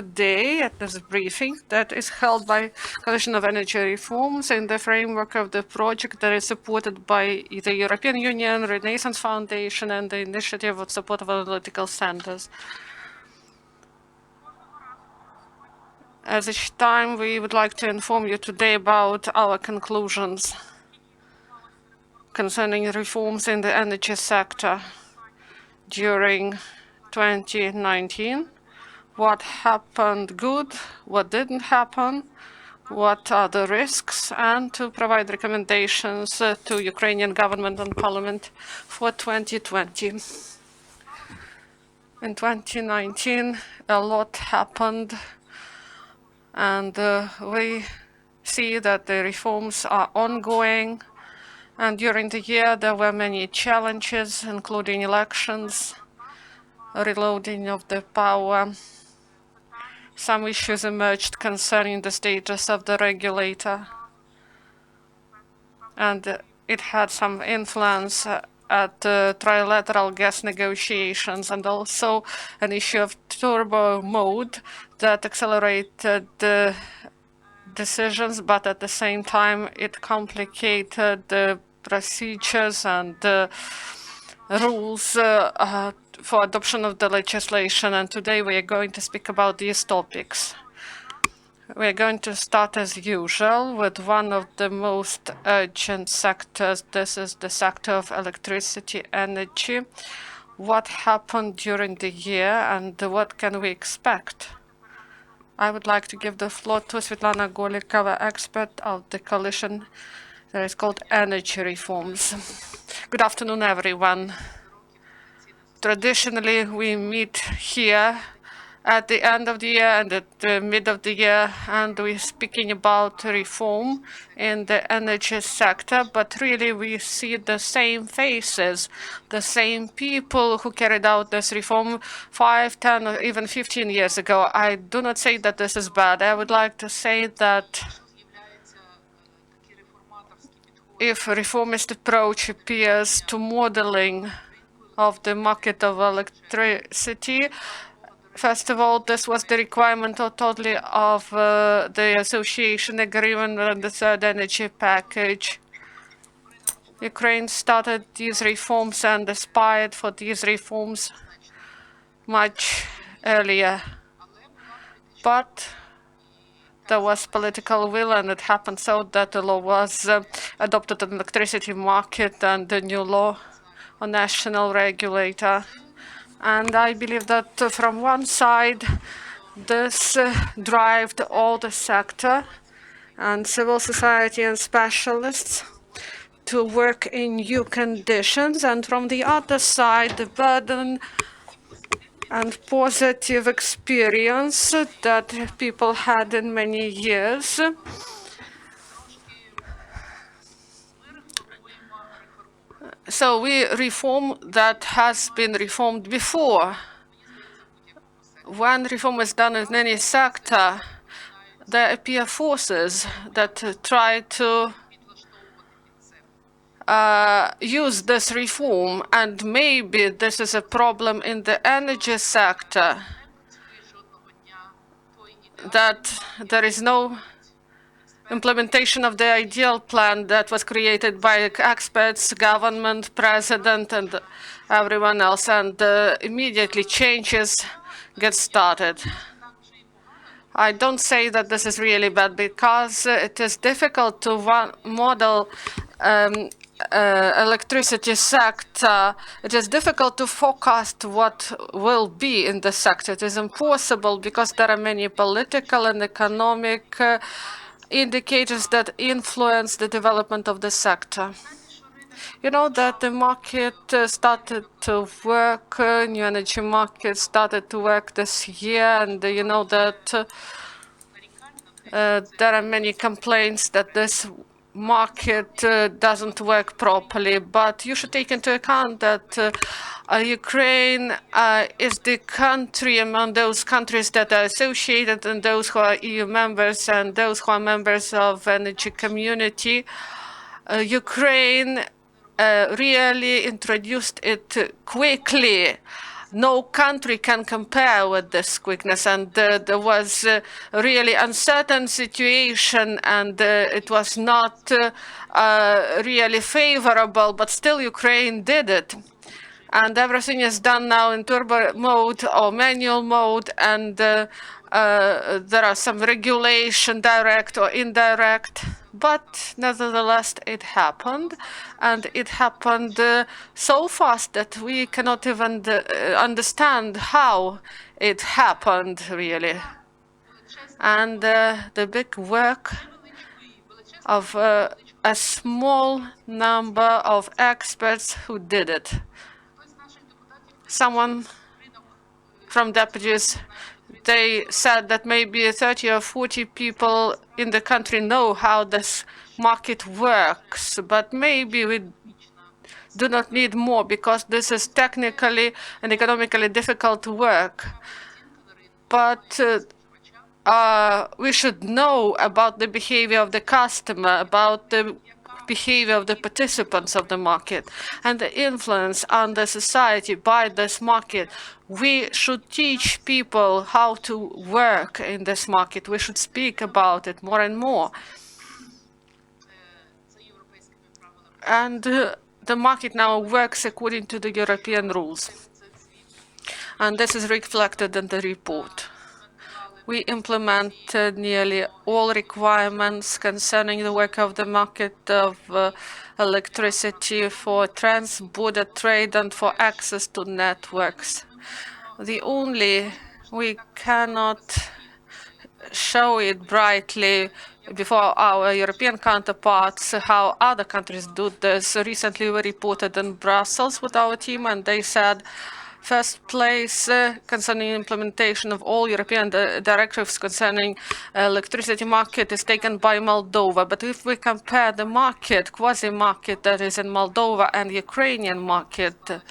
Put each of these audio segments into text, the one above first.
Today at this briefing that is held by Coalition of Energy Reforms in the framework of the project that is supported by the European Union, Renaissance Foundation, and the Initiative of Support of Analytical Centers. As each time, we would like to inform you today about our conclusions concerning reforms in the energy sector during 2019. What happened good, what didn't happen, what are the risks, and to provide recommendations to Ukrainian government and parliament for 2020. In 2019, a lot happened, and we see that the reforms are ongoing. And during the year, there were many challenges, including elections, reloading of the power. Some issues emerged concerning the status of the regulator, and it had some influence at trilateral gas negotiations, and also an issue of turbo mode that accelerated the decisions, but at the same time it complicated the procedures and the rules for adoption of the legislation, and today we are going to speak about these topics. We are going to start as usual with one of the most urgent sectors. This is the sector of electricity, energy. What happened during the year and what can we expect? I would like to give the floor to Svitlana Holikova, expert of the coalition that is called Energy Reforms. Good afternoon, everyone. Traditionally, we meet here at the end of the year and at the mid of the year, and we're speaking about reform in the energy sector, but really we see the same faces, the same people who carried out this reform 5, 10, or even 15 years ago. I do not say that this is bad. I would like to say that if a reformist approach appears to modeling of the market of electricity, first of all, this was the requirement totally of the association agreement and the third energy package. Ukraine started these reforms and aspired for these reforms much earlier. But there was political will, and it happened so that the law was adopted on the electricity market and the new law on national regulator. And I believe that from one side, this drove all the sector and civil society and specialists to work in new conditions. And from the other side, the burden and positive experience that people had in many years. So we reform that has been reformed before. When reform is done in any sector, there appear forces that try to use this reform, and maybe this is a problem in the energy sector, that there is no implementation of the ideal plan that was created by experts, government, president, and everyone else, and immediately changes get started. I don't say that this is really bad, because it is difficult to model electricity sector. It is difficult to forecast what will be in the sector. It is impossible because there are many political and economic indicators that influence the development of the sector. You know that the market started to work, new energy market started to work this year, and you know that there are many complaints that this market doesn't work properly, but you should take into account that Ukraine is the country among those countries that are associated and those who are EU members and those who are members of energy community. Ukraine really introduced it quickly no country can compare with this quickness, and there was a really uncertain situation, and it was not really favorable, but still Ukraine did it. And everything is done now in turbo mode or manual mode, and there are some regulation, direct or indirect, but nevertheless it happened, and it happened so fast that we cannot even understand how it happened, really. And the big work of a small number of experts who did it. Someone from deputies, they said that maybe 30 or 40 people in the country know how this market works, but maybe we do not need more, because this is technically and economically difficult work. But we should know about the behavior of the customer, about the behavior of the participants of the market, and the influence on the society by this market. We should teach people how to work in this market. We should speak about it more and more. And the market now works according to the European rules. And this is reflected in the report. We implemented nearly all requirements concerning the work of the market of electricity for trans-border trade and for access to networks. We cannot show it brightly before our European counterparts how other countries do this. Recently, we reported in Brussels with our team, and they said first place concerning implementation of all European directives concerning electricity market is taken by Moldova. But if we compare the market, quasi-market that is in Moldova, and Ukrainian market,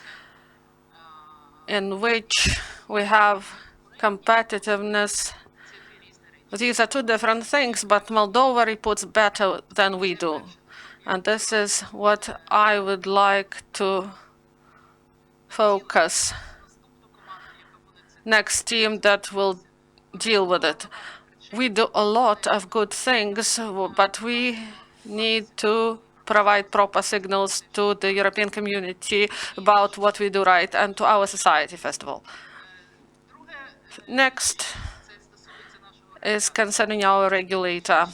in which we have competitiveness, these are two different things, but Moldova reports better than we do. And this is what I would like to focus. Next team that will deal with it. We do a lot of good things, but we need to provide proper signals to the European community about what we do right, and to our society, first of all. Next is concerning our regulator.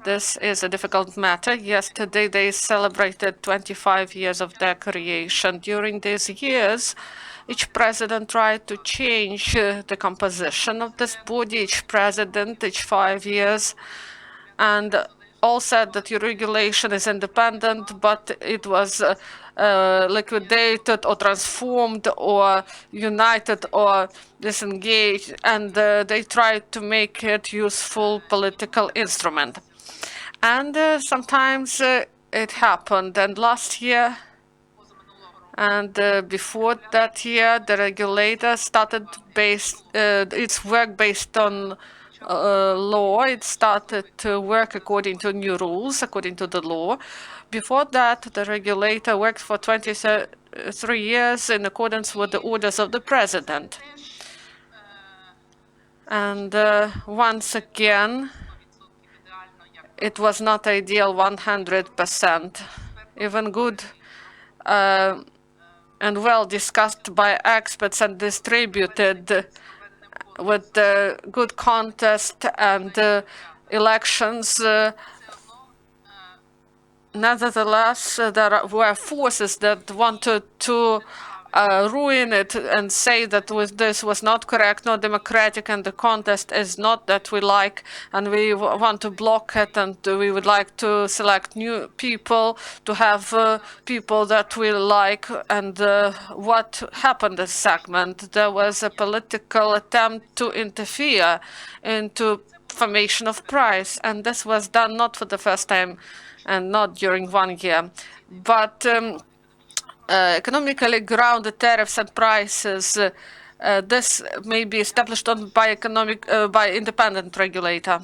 This is a difficult matter. Yesterday, they celebrated 25 years of their creation. During these years, each president tried to change the composition of this body, each president, each 5 years, and all said that your regulation is independent, but it was liquidated or transformed or united or disengaged, and they tried to make it useful political instrument. And sometimes it happened. And last year and before that year, the regulator started its work based on law. It started to work according to new rules, according to the law. Before that, the regulator worked for 23 years in accordance with the orders of the president. And once again, it was not ideal 100%. Even good and well discussed by experts and distributed with good contest and elections. Nevertheless, there were forces that wanted to ruin it and say that this was not correct, not democratic, and the contest is not that we like, and we want to block it, and we would like to select new people, to have people that we like. And what happened this segment? There was a political attempt to interfere into formation of price, and this was done not for the first time and not during 1 year, but economically grounded tariffs and prices. This may be established by independent regulator.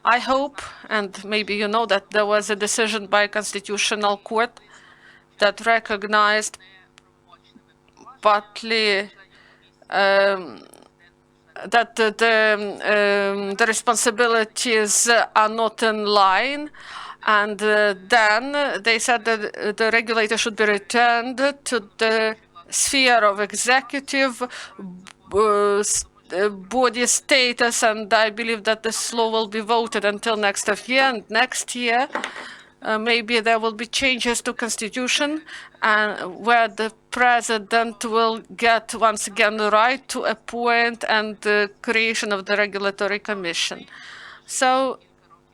I hope, and maybe you know, that there was a decision by Constitutional Court that recognized partly that the responsibilities are not in line. And then they said that the regulator should be returned to the sphere of executive body status, and I believe that this law will be voted until next year. And next year, maybe there will be changes to constitution, where the president will get once again the right to appoint and the creation of the regulatory commission. So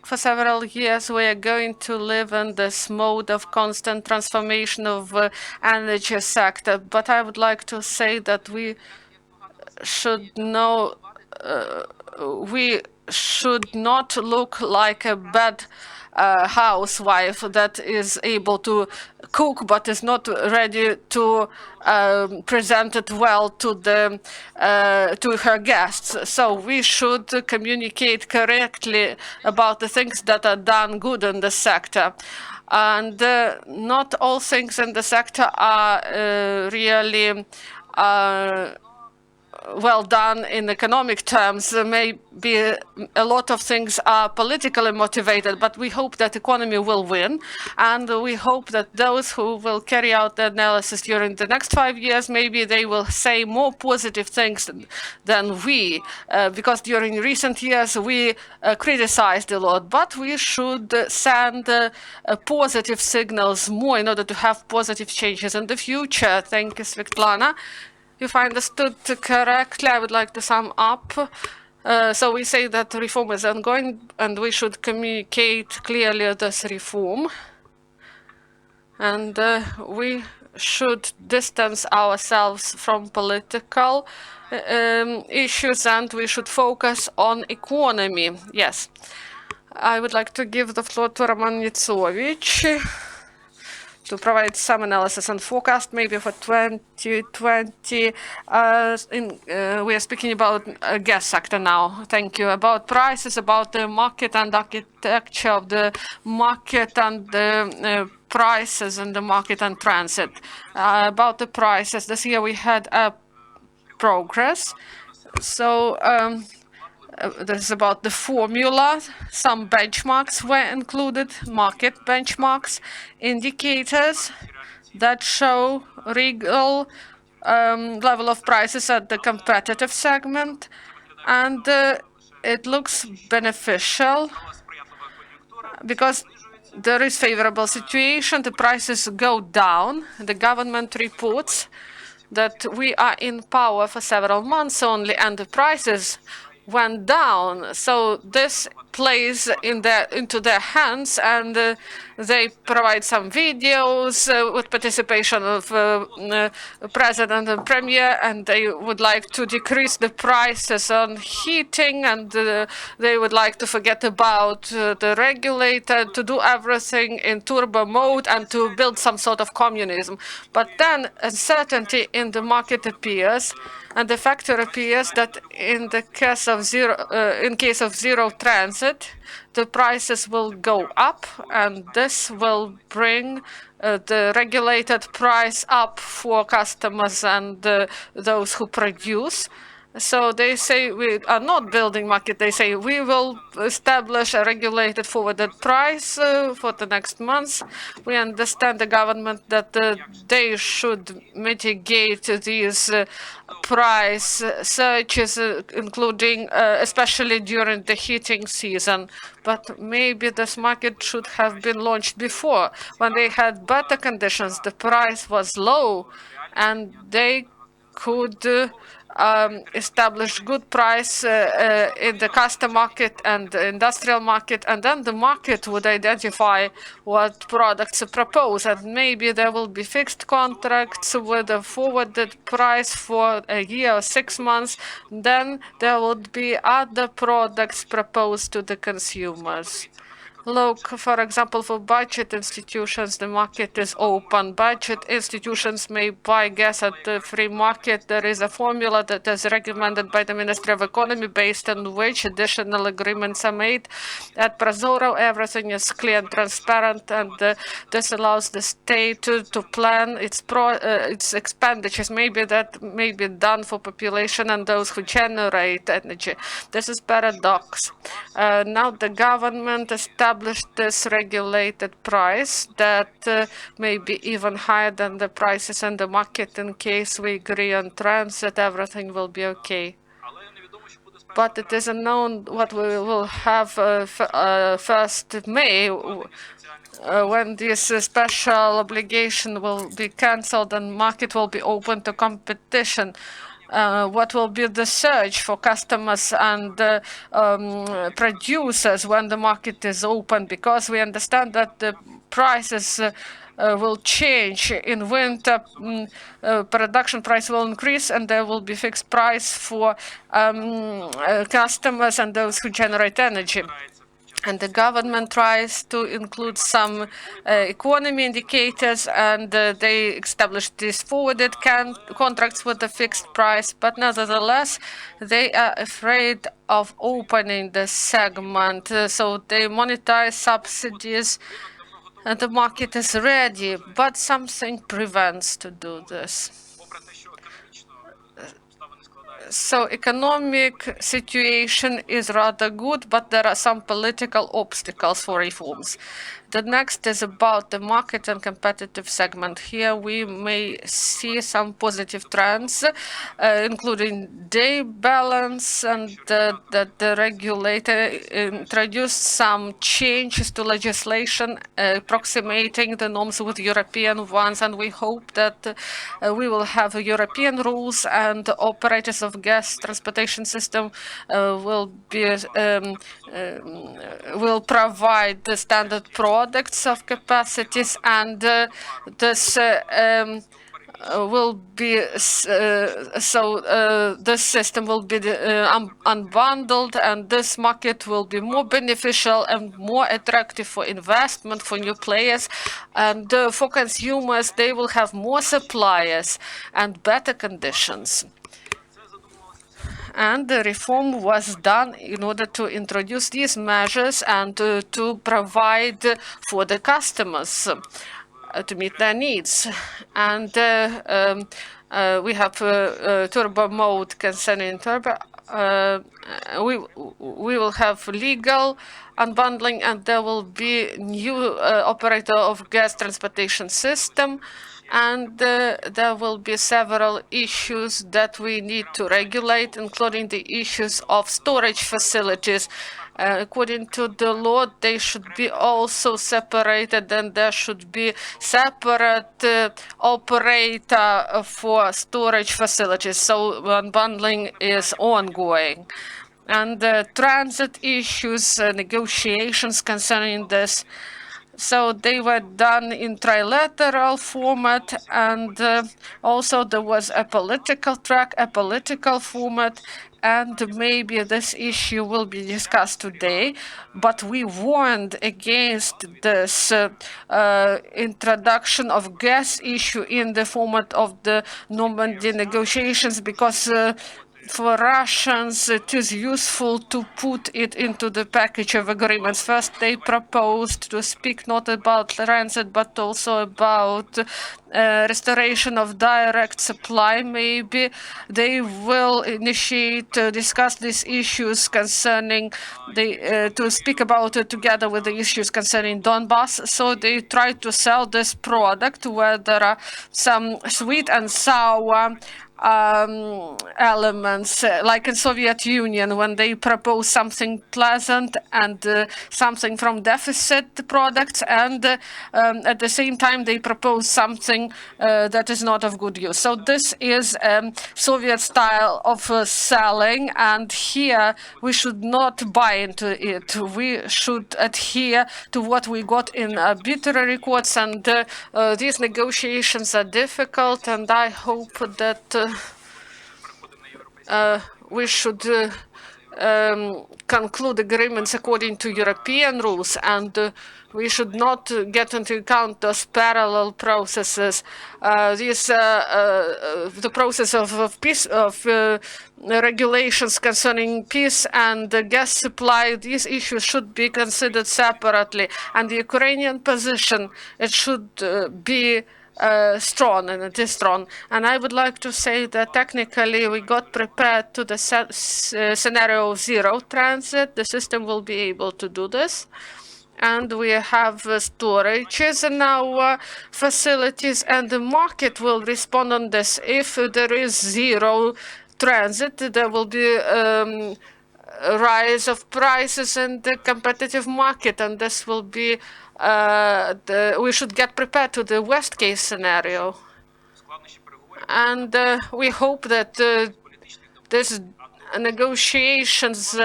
for several years, we are going to live in this mode of constant transformation of energy sector. But I would like to say that we should know, we should not look like a bad housewife that is able to cook but is not ready to present it well to her guests. So we should communicate correctly about the things that are done good in the sector. And not all things in the sector are really well done in economic terms. Maybe a lot of things are politically motivated, but we hope that economy will win, and we hope that those who will carry out the analysis during the next 5 years, maybe they will say more positive things than we, because during recent years we criticized a lot, but we should send positive signals more in order to have positive changes in the future. Thank you, Svitlana. If I understood correctly, I would like to sum up. So we say that reform is ongoing, and we should communicate clearly this reform. And we should distance ourselves from political issues, and we should focus on economy. Yes. I would like to give the floor to Roman Nitsovych to provide some analysis and forecast maybe for 2020. We are speaking about gas sector now. Thank you. About prices, about the market and architecture of the market, and the prices in the market and transit. About the prices, this year we had a progress. So this is about the formula. Some benchmarks were included, market benchmarks, indicators that show real level of prices at the competitive segment, and it looks beneficial because there is favorable situation. The prices go down. The government reports that we are in power for several months only, and the prices went down. So this plays into their hands, and they provide some videos with participation of president and premier, and they would like to decrease the prices on heating, and they would like to forget about the regulator, to do everything in turbo mode and to build some sort of communism. But then uncertainty in the market appears, and the factor appears that in the case of zero transit, the prices will go up, and this will bring the regulated price up for customers and those who produce. So they say we are not building market. They say we will establish a regulated forwarded price for the next months. We understand the government that they should mitigate these price surges, including especially during the heating season. But maybe this market should have been launched before, when they had better conditions. The price was low, and they could establish good price in the custom market and the industrial market, and then the market would identify what products to propose, and maybe there will be fixed contracts with a forwarded price for a year or 6 months. Then there would be other products proposed to the consumers. Look, for example, for budget institutions, the market is open. Budget institutions may buy gas at the free market. There is a formula that is recommended by the Ministry of Economy based on which additional agreements are made. At Prozoro, everything is clear and transparent, and this allows the state to plan its expenditures. Maybe that may be done for population and those who generate energy. This is paradox. Now the government established this regulated price that may be even higher than the prices in the market. In case we agree on transit, everything will be okay. But it is unknown what we will have 1st May, when this special obligation will be cancelled and market will be open to competition. What will be the surge for customers and producers when the market is open, because we understand that the prices will change. In winter, production price will increase and there will be fixed price for customers and those who generate energy. And the government tries to include some economy indicators, and they established these forwarded contracts with a fixed price. But nevertheless, they are afraid of opening the segment. So they monetize subsidies, and the market is ready, but something prevents to do this. So economic situation is rather good, but there are some political obstacles for reforms. The next is about the market and competitive segment. Here we may see some positive trends, including day balance, and that the regulator introduced some changes to legislation approximating the norms with European ones, and we hope that we will have European rules, and operators of gas transportation system will provide the standard products of capacities, and this will be this system will be unbundled, and this market will be more beneficial and more attractive for investment for new players, and for consumers they will have more suppliers and better conditions. And the reform was done in order to introduce these measures and to provide for the customers to meet their needs. And we have turbo mode concerning turbo. We will have legal unbundling, and there will be new operator of gas transportation system, and there will be several issues that we need to regulate, including the issues of storage facilities. According to the law, they should be also separated, and there should be separate operator for storage facilities. So unbundling is ongoing. And transit issues, negotiations concerning this. So they were done in trilateral format, and also there was a political track, a political format, and maybe this issue will be discussed today. But we warned against this introduction of gas issue in the format of the Normandy negotiations, because for Russians, it is useful to put it into the package of agreements. First, they proposed to speak not about transit, but also about restoration of direct supply. Maybe they will initiate, discuss these issues concerning to speak about it together with the issues concerning Donbass. So they try to sell this product where there are some sweet and sour elements, like in Soviet Union, when they propose something pleasant and something from deficit products, and at the same time they propose something that is not of good use. So this is Soviet style of selling, and here we should not buy into it. We should adhere to what we got in arbitrary courts, and these negotiations are difficult, and I hope that we should conclude agreements according to European rules, and we should not get into account those parallel processes. The process of peace regulations concerning peace and gas supply, these issues should be considered separately. And the Ukrainian position, it should be strong, and it is strong. And I would like to say that technically we got prepared to the scenario zero transit. The system will be able to do this. And we have storages in our facilities, and the market will respond on this. If there is zero transit, there will be a rise of prices in the competitive market, and this will be we should get prepared to the worst case scenario. And we hope that these negotiations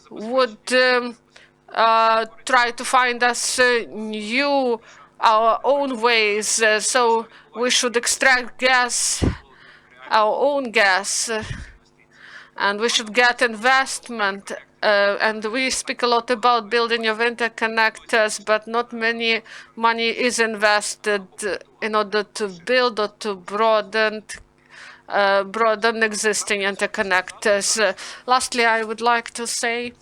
would try to find us our own ways. So we should extract gas, our own gas, and we should get investment. And we speak a lot about building of interconnectors, but not many money is invested in order to build or to broaden existing interconnectors. Lastly, I would like to say,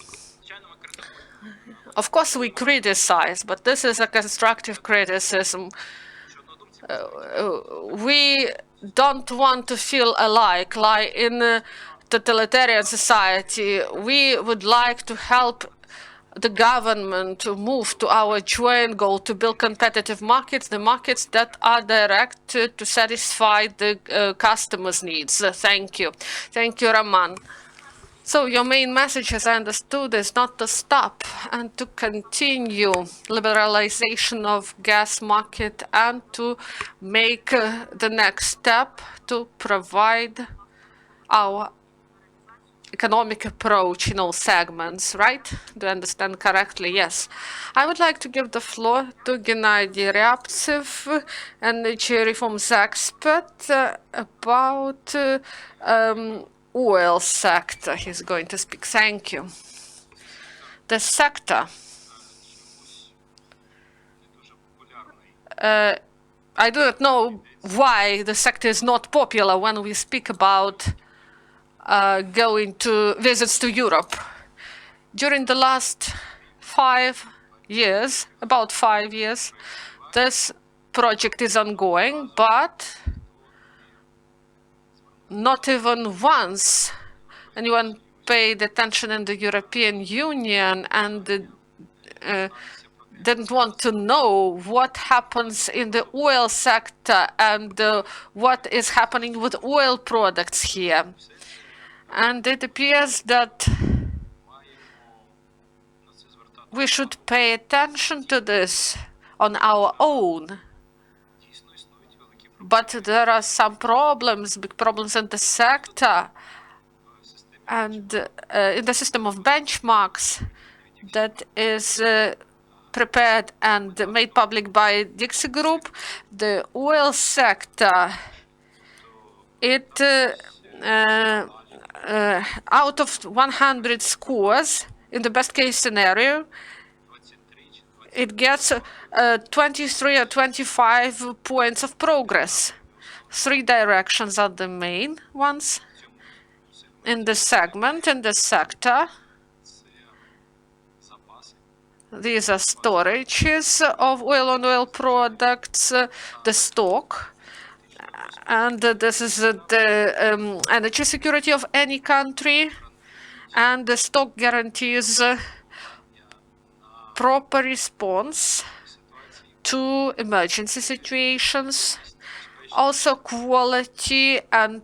of course, we criticize, but this is a constructive criticism. We don't want to feel alike, like in a totalitarian society. We would like to help the government to move to our joint goal to build competitive markets, the markets that are directed to satisfy the customers' needs. Thank you. Thank you, Roman. So your main message, as I understood, is not to stop and to continue liberalization of gas market and to make the next step to provide our economic approach in all segments, right? Do I understand correctly? Yes. I would like to give the floor to Gennadiy Ryabtsev, energy reforms expert, about oil sector. He's going to speak. Thank you. The sector. I do not know why the sector is not popular when we speak about going to visits to Europe. During the last 5 years, about 5 years, this project is ongoing, but not even once anyone paid attention in the European Union and didn't want to know what happens in the oil sector and what is happening with oil products here. And it appears that we should pay attention to this on our own. But there are some problems, big problems in the sector and in the system of benchmarks that is prepared and made public by DiXi Group. The oil sector, it out of 100 scores, in the best case scenario, it gets 23 or 25 points of progress. 3 directions are the main ones in the segment, in the sector. These are storages of oil and oil products, the stock. And this is the energy security of any country. And the stock guarantees proper response to emergency situations, also quality and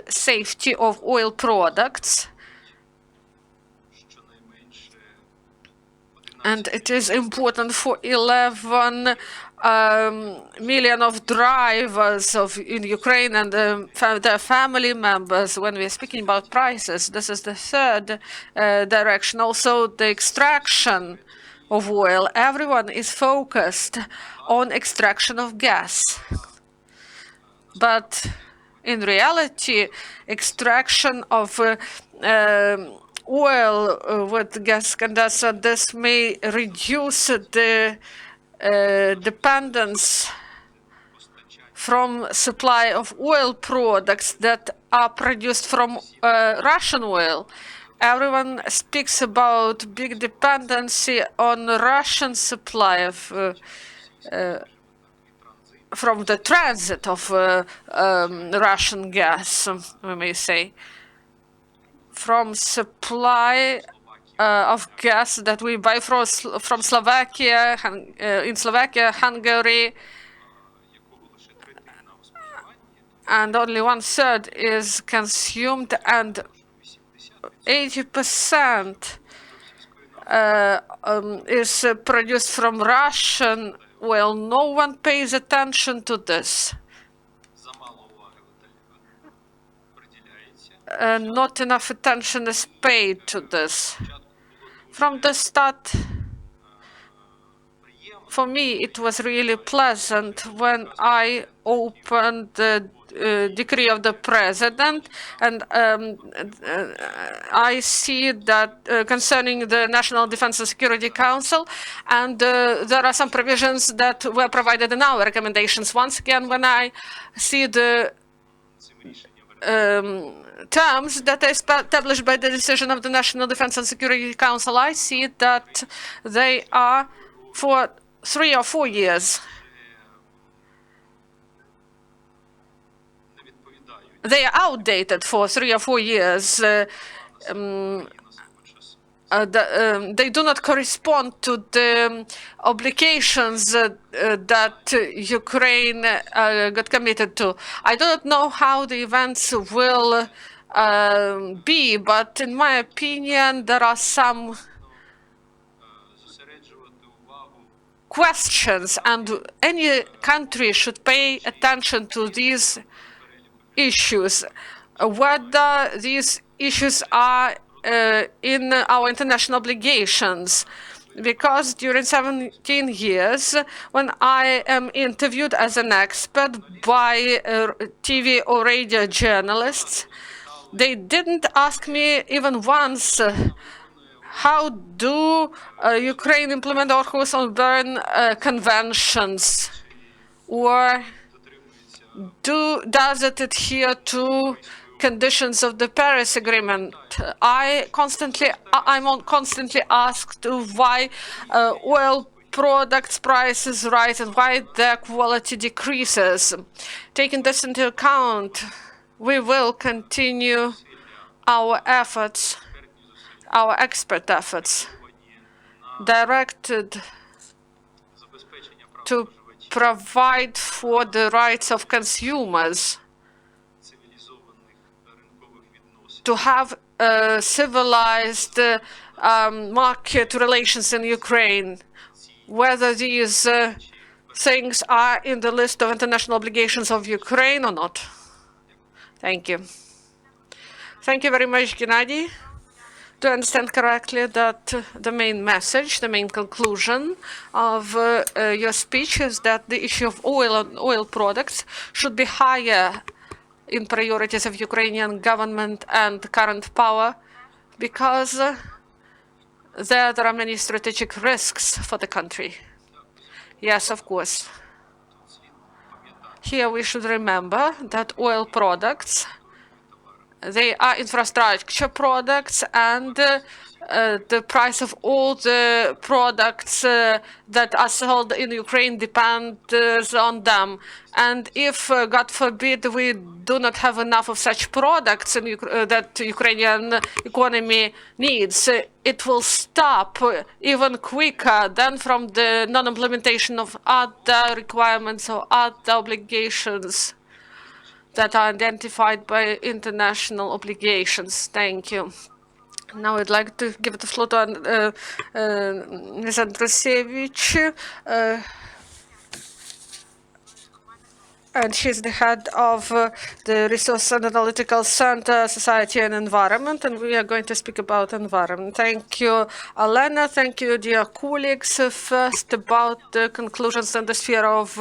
safety of oil products. And it is important for 11 million of drivers in Ukraine and their family members. When we are speaking about prices, this is the third direction. Also, the extraction of oil. Everyone is focused on extraction of gas. But in reality, extraction of oil with gas condenser. This may reduce the dependence from supply of oil products that are produced from Russian oil. Everyone speaks about big dependency on Russian supply of from the transit of Russian gas, we may say, from supply of gas that we buy from Slovakia, in Slovakia, Hungary, and only 1/3 is consumed, and 80% is produced from Russian oil. No one pays attention to this. Not enough attention is paid to this. From the start, for me, it was really pleasant when I opened the decree of the president, and I see that concerning the National Defense and Security Council, and there are some provisions that were provided in our recommendations. Once again, when I see the terms that are established by the decision of the National Defense and Security Council, I see that they are for 3 or 4 years. They are outdated for 3 or 4 years. They do not correspond to the obligations that Ukraine got committed to. I do not know how the events will be, but in my opinion, there are some questions, and any country should pay attention to these issues, whether these issues are in our international obligations. Because during 17 years, when I am interviewed as an expert by TV or radio journalists, they didn't ask me even once, how do Ukraine implement Aarhus on Bern conventions, or does it adhere to conditions of the Paris Agreement? I'm constantly asked why oil products prices rise and why their quality decreases. Taking this into account, we will continue our efforts, our expert efforts, directed to provide for the rights of consumers to have civilized market relations in Ukraine, whether these things are in the list of international obligations of Ukraine or not. Thank you. Thank you very much, Gennadiy. To understand correctly that the main message, the main conclusion of your speech is that the issue of oil and oil products should be higher in priorities of Ukrainian government and current power, because there are many strategic risks for the country. Yes, of course. Here we should remember that oil products, they are infrastructure products, and the price of all the products that are sold in Ukraine depends on them. And if, God forbid, we do not have enough of such products that the Ukrainian economy needs, it will stop even quicker than from the non-implementation of other requirements or other obligations that are identified by international obligations. Thank you. Now I'd like to give the floor to Ms. Andrusevych, and she's the head of the Resource and Analytical Center, Society and Environment, and we are going to speak about environment. Thank you, Alena. Thank you, dear colleagues. First, about the conclusions in the sphere of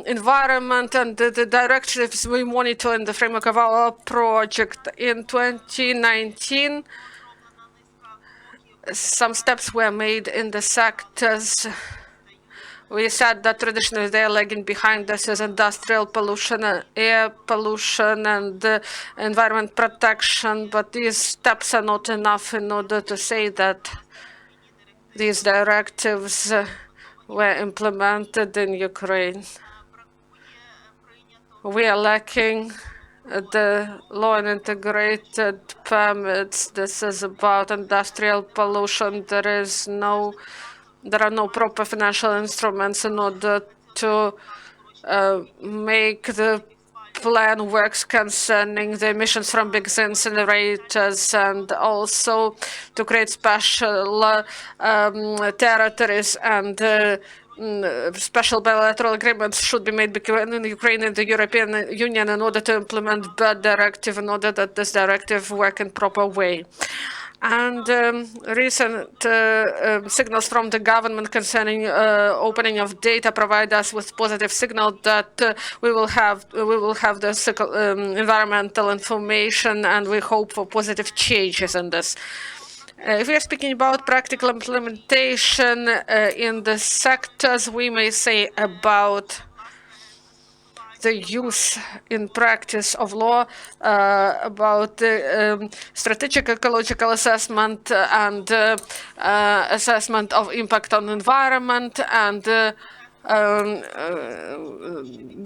environment and the directives we monitor in the framework of our project. In 2019, some steps were made in the sectors. We said that traditionally they are lagging behind. This is industrial pollution, air pollution, and environment protection. But these steps are not enough in order to say that these directives were implemented in Ukraine. We are lacking the law and integrated permits. This is about industrial pollution. There are no proper financial instruments in order to make the plan works concerning the emissions from big incinerators, and also to create special territories, and special bilateral agreements should be made between Ukraine and the European Union in order to implement that directive, in order that this directive work in proper way. And recent signals from the government concerning opening of data provide us with positive signal that we will have this environmental information, and we hope for positive changes in this. If we are speaking about practical implementation in the sectors, we may say about the use in practice of law, about the strategic ecological assessment and assessment of impact on environment, and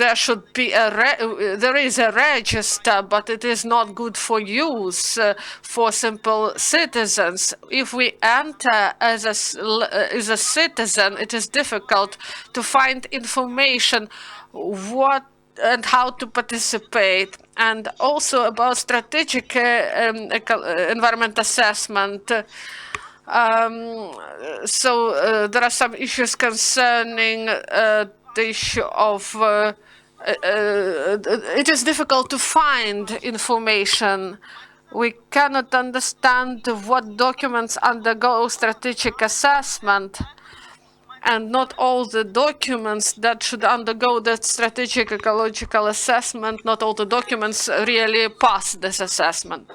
there should be there is a register, but it is not good for use for simple citizens. If we enter as a citizen, it is difficult to find information what and how to participate, and also about strategic environment assessment. So there are some issues concerning the issue of it is difficult to find information. We cannot understand what documents undergo strategic assessment, and not all the documents that should undergo the strategic ecological assessment, not all the documents really pass this assessment.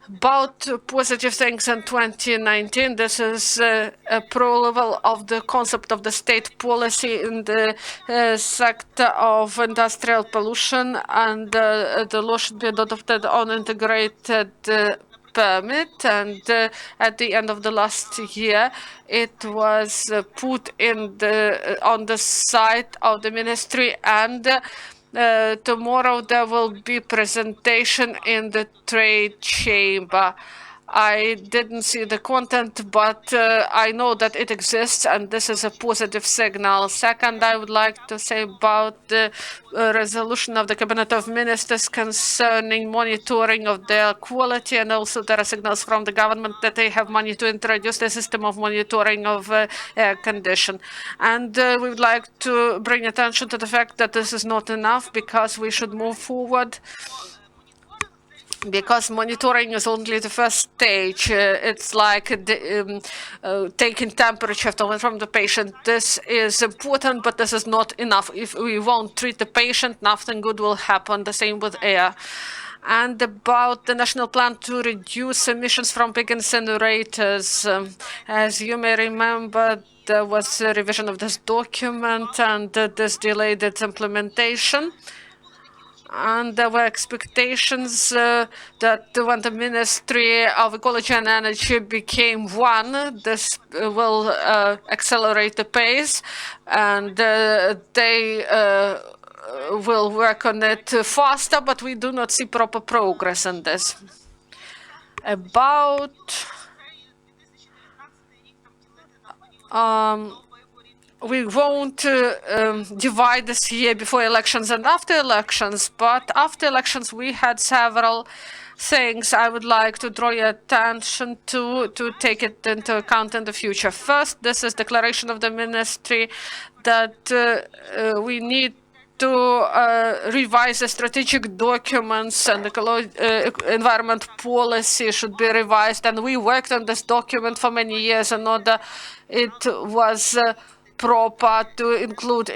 About positive things in 2019, this is approval of the concept of the state policy in the sector of industrial pollution, and the law should be adopted on integrated permit, and at the end of the last year it was put in on the site of the ministry, and tomorrow there will be presentation in the trade chamber. I didn't see the content, but I know that it exists, and this is a positive signal. Second, I would like to say about the resolution of the Cabinet of Ministers concerning monitoring of the air quality, and also there are signals from the government that they have money to introduce the system of monitoring of air condition. And we would like to bring attention to the fact that this is not enough, because we should move forward, because monitoring is only the first stage. It's like taking temperature from the patient. This is important, but this is not enough. If we won't treat the patient, nothing good will happen. The same with air. And about the national plan to reduce emissions from big incinerators. As you may remember, there was a revision of this document, and this delayed its implementation. And there were expectations that when the Ministry of Ecology and Energy became one, this will accelerate the pace, and they will work on it faster, but we do not see proper progress in this. About we won't divide this year before elections and after elections, but after elections we had several things I would like to draw your attention to take it into account in the future. First, this is declaration of the ministry that we need to revise the strategic documents, and the environment policy should be revised. And we worked on this document for many years in order it was proper to include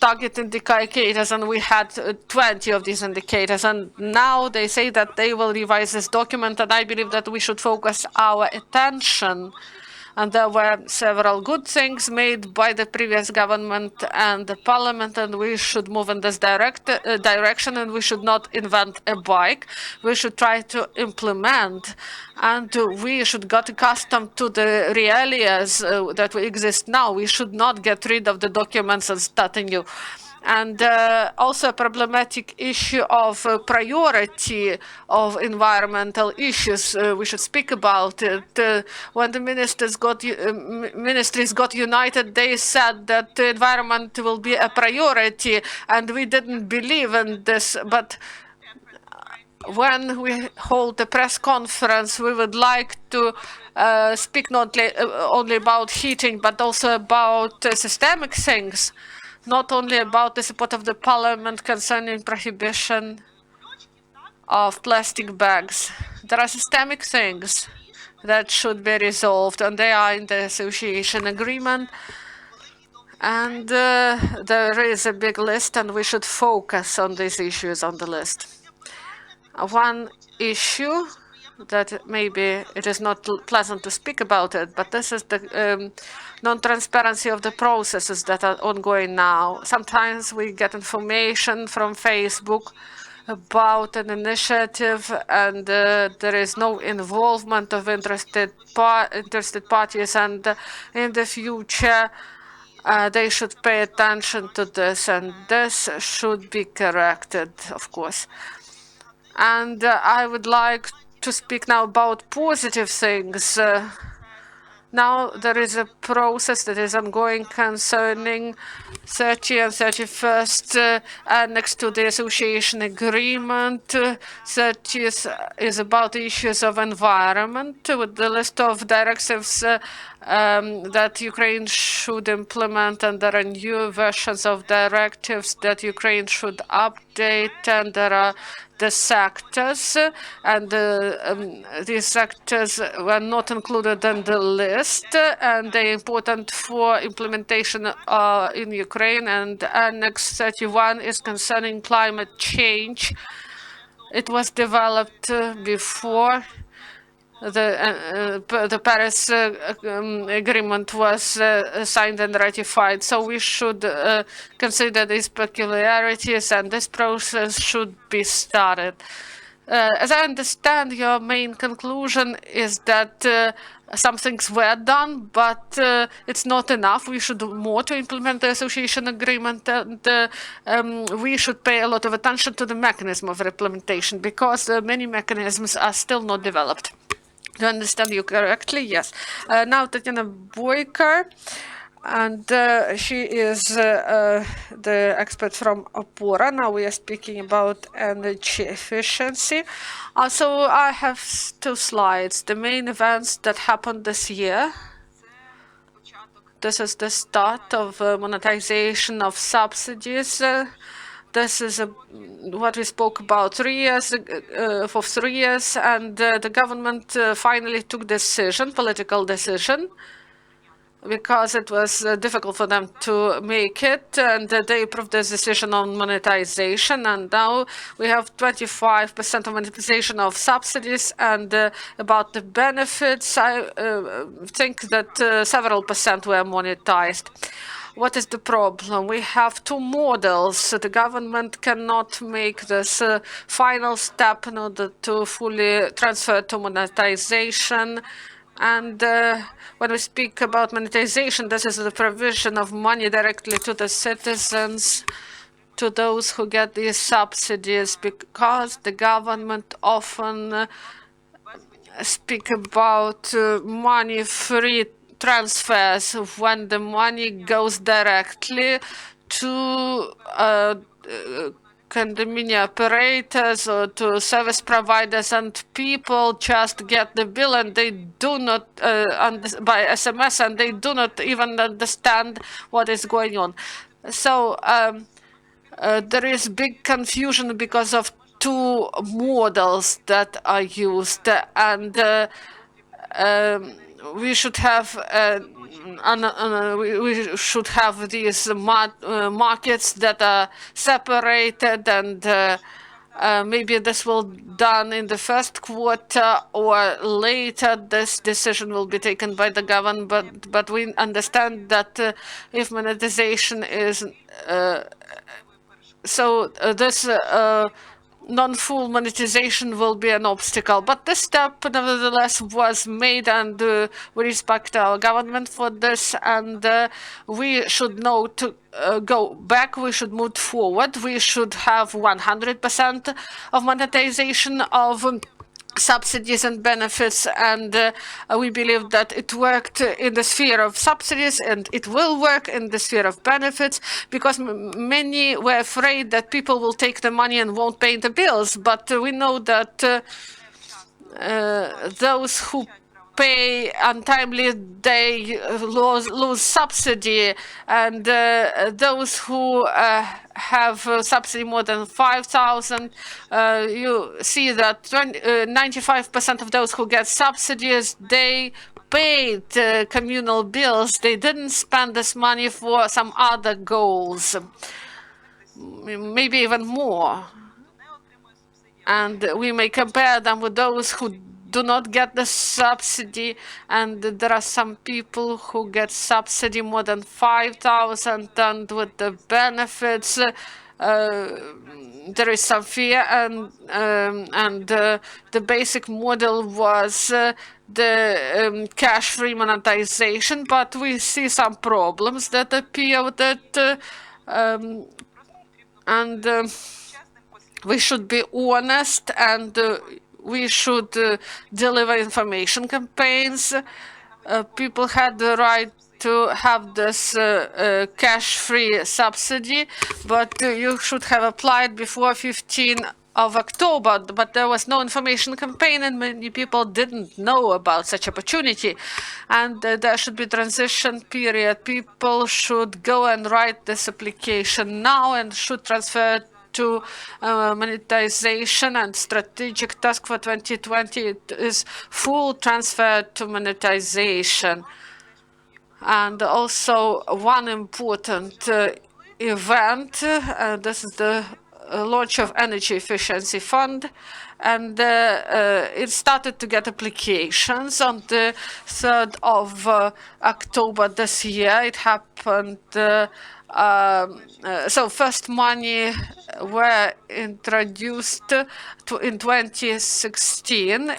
target indicators, and we had 20 of these indicators, and now they say that they will revise this document, and I believe that we should focus our attention. And there were several good things made by the previous government and the parliament, and we should move in this direction, and we should not invent a bike. We should try to implement, and we should get accustomed to the realities that exist now. We should not get rid of the documents and start anew. And also a problematic issue of priority of environmental issues. We should speak about it. When the ministries got united, they said that the environment will be a priority, and we didn't believe in this. But when we hold a press conference, we would like to speak not only about heating, but also about systemic things. Not only about the support of the parliament concerning prohibition of plastic bags. There are systemic things that should be resolved, and they are in the association agreement. And there is a big list, and we should focus on these issues on the list. One issue that maybe it is not pleasant to speak about it, but this is the non-transparency of the processes that are ongoing now. Sometimes we get information from Facebook about an initiative, and there is no involvement of interested parties, and in the future they should pay attention to this, and this should be corrected, of course. And I would like to speak now about positive things. Now there is a process that is ongoing concerning 30 and 31st annex to the association agreement. 30 is about issues of environment with the list of directives that Ukraine should implement, and there are new versions of directives that Ukraine should update, and there are the sectors, and these sectors were not included in the list, and they're important for implementation in Ukraine. And Annex 31 is concerning climate change. It was developed before the Paris agreement was signed and ratified. So we should consider these peculiarities, and this process should be started. As I understand, your main conclusion is that some things were done, but it's not enough. We should do more to implement the association agreement, and we should pay a lot of attention to the mechanism of implementation, because many mechanisms are still not developed. Do I understand you correctly? Yes. Now Tetyana Boyko, and she is the expert from OPORA. Now we are speaking about energy efficiency. So I have two slides. The main events that happened this year. This is the start of monetization of subsidies. This is what we spoke about for 3 years, and the government finally took decision, political decision, because it was difficult for them to make it, and they approved this decision on monetization, and now we have 25% of monetization of subsidies, and about the benefits, I think that several percent were monetized. What is the problem? We have two models. The government cannot make this final step in order to fully transfer to monetization. And when we speak about monetization, this is the provision of money directly to the citizens, to those who get these subsidies, because the government often speak about money-free transfers when the money goes directly to condominium operators or to service providers, and people just get the bill, and they do not by SMS, and they do not even understand what is going on. So there is big confusion because of two models that are used, and we should have we should have these markets that are separated, and maybe this will done in the first quarter or later. This decision will be taken by the government, but we understand that if monetization is this non-full monetization will be an obstacle. But this step, nevertheless, was made, and we respect our government for this. And we should know to go back. We should move forward. We should have 100% of monetization of subsidies and benefits, and we believe that it worked in the sphere of subsidies, and it will work in the sphere of benefits, because many were afraid that people will take the money and won't pay the bills. But we know that those who pay untimely, they lose subsidy, and those who have subsidy more than 5,000, you see that 95% of those who get subsidies, they paid communal bills. They didn't spend this money for some other goals, maybe even more. And we may compare them with those who do not get the subsidy, and there are some people who get subsidy more than 5,000, and with the benefits there is some fear, and the basic model was the cash-free monetization, but we see some problems that appear with it, and we should be honest, and we should deliver information campaigns. People had the right to have this cash-free subsidy, but you should have applied before 15 of October, but there was no information campaign, and many people didn't know about such opportunity. And there should be transition period. People should go and write this application now and should transfer to monetization, and strategic task for 2020 is full transfer to monetization. And also one important event, this is the launch of Energy Efficiency Fund, and it started to get applications on the 3rd of October this year. It happened so first money were introduced in 2016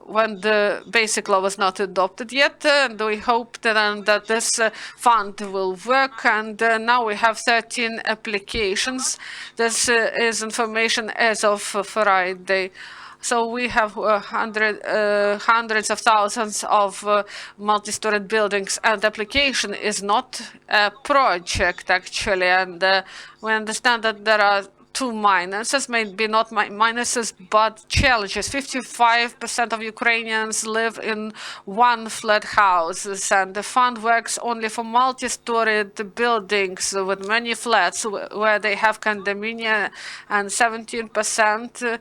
when the basic law was not adopted yet, and we hope that this fund will work. And now we have 13 applications. This is information as of Friday. So we have hundreds of thousands of multi-story buildings, and the application is not a project, actually. And we understand that there are two minuses, maybe not minuses, but challenges. 55% of Ukrainians live in one-flat houses, and the fund works only for multi-storied buildings with many flats where they have condominium, and 17%.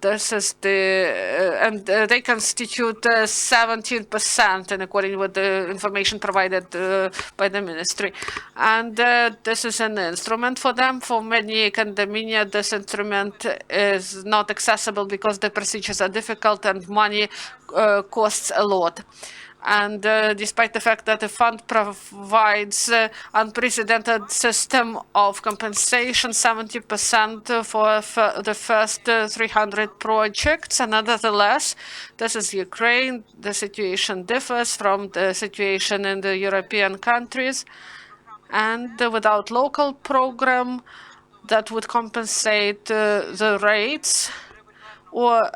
This is the and they constitute 17%, and according with the information provided by the ministry. And this is an instrument for them. For many condominium, this instrument is not accessible because the procedures are difficult and money costs a lot. And despite the fact that the fund provides unprecedented system of compensation, 70% for the first 300 projects, and nevertheless, this is Ukraine. The situation differs from the situation in the European countries, and without local program that would compensate the rates or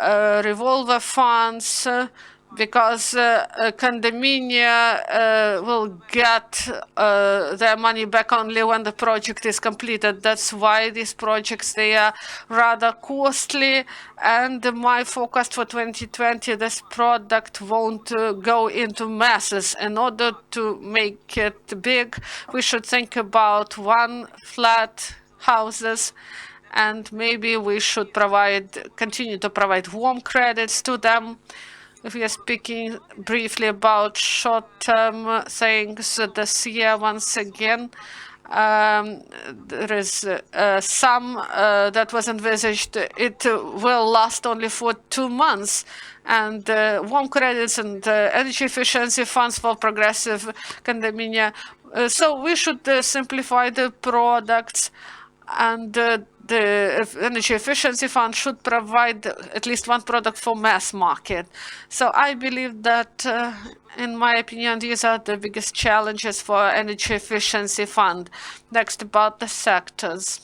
revolver funds, because condominium will get their money back only when the project is completed. That's why these projects, they are rather costly. And my forecast for 2020, this product won't go into masses. In order to make it big, we should think about one flat houses, and maybe we should continue to provide warm credits to them. If we are speaking briefly about short-term things this year, once again, there is some that was envisaged. It will last only for 2 months, and warm credits and energy efficiency funds for progressive condominium. So we should simplify the products, and the energy efficiency fund should provide at least one product for mass market. So I believe that, in my opinion, these are the biggest challenges for energy efficiency fund. Next, about the sectors.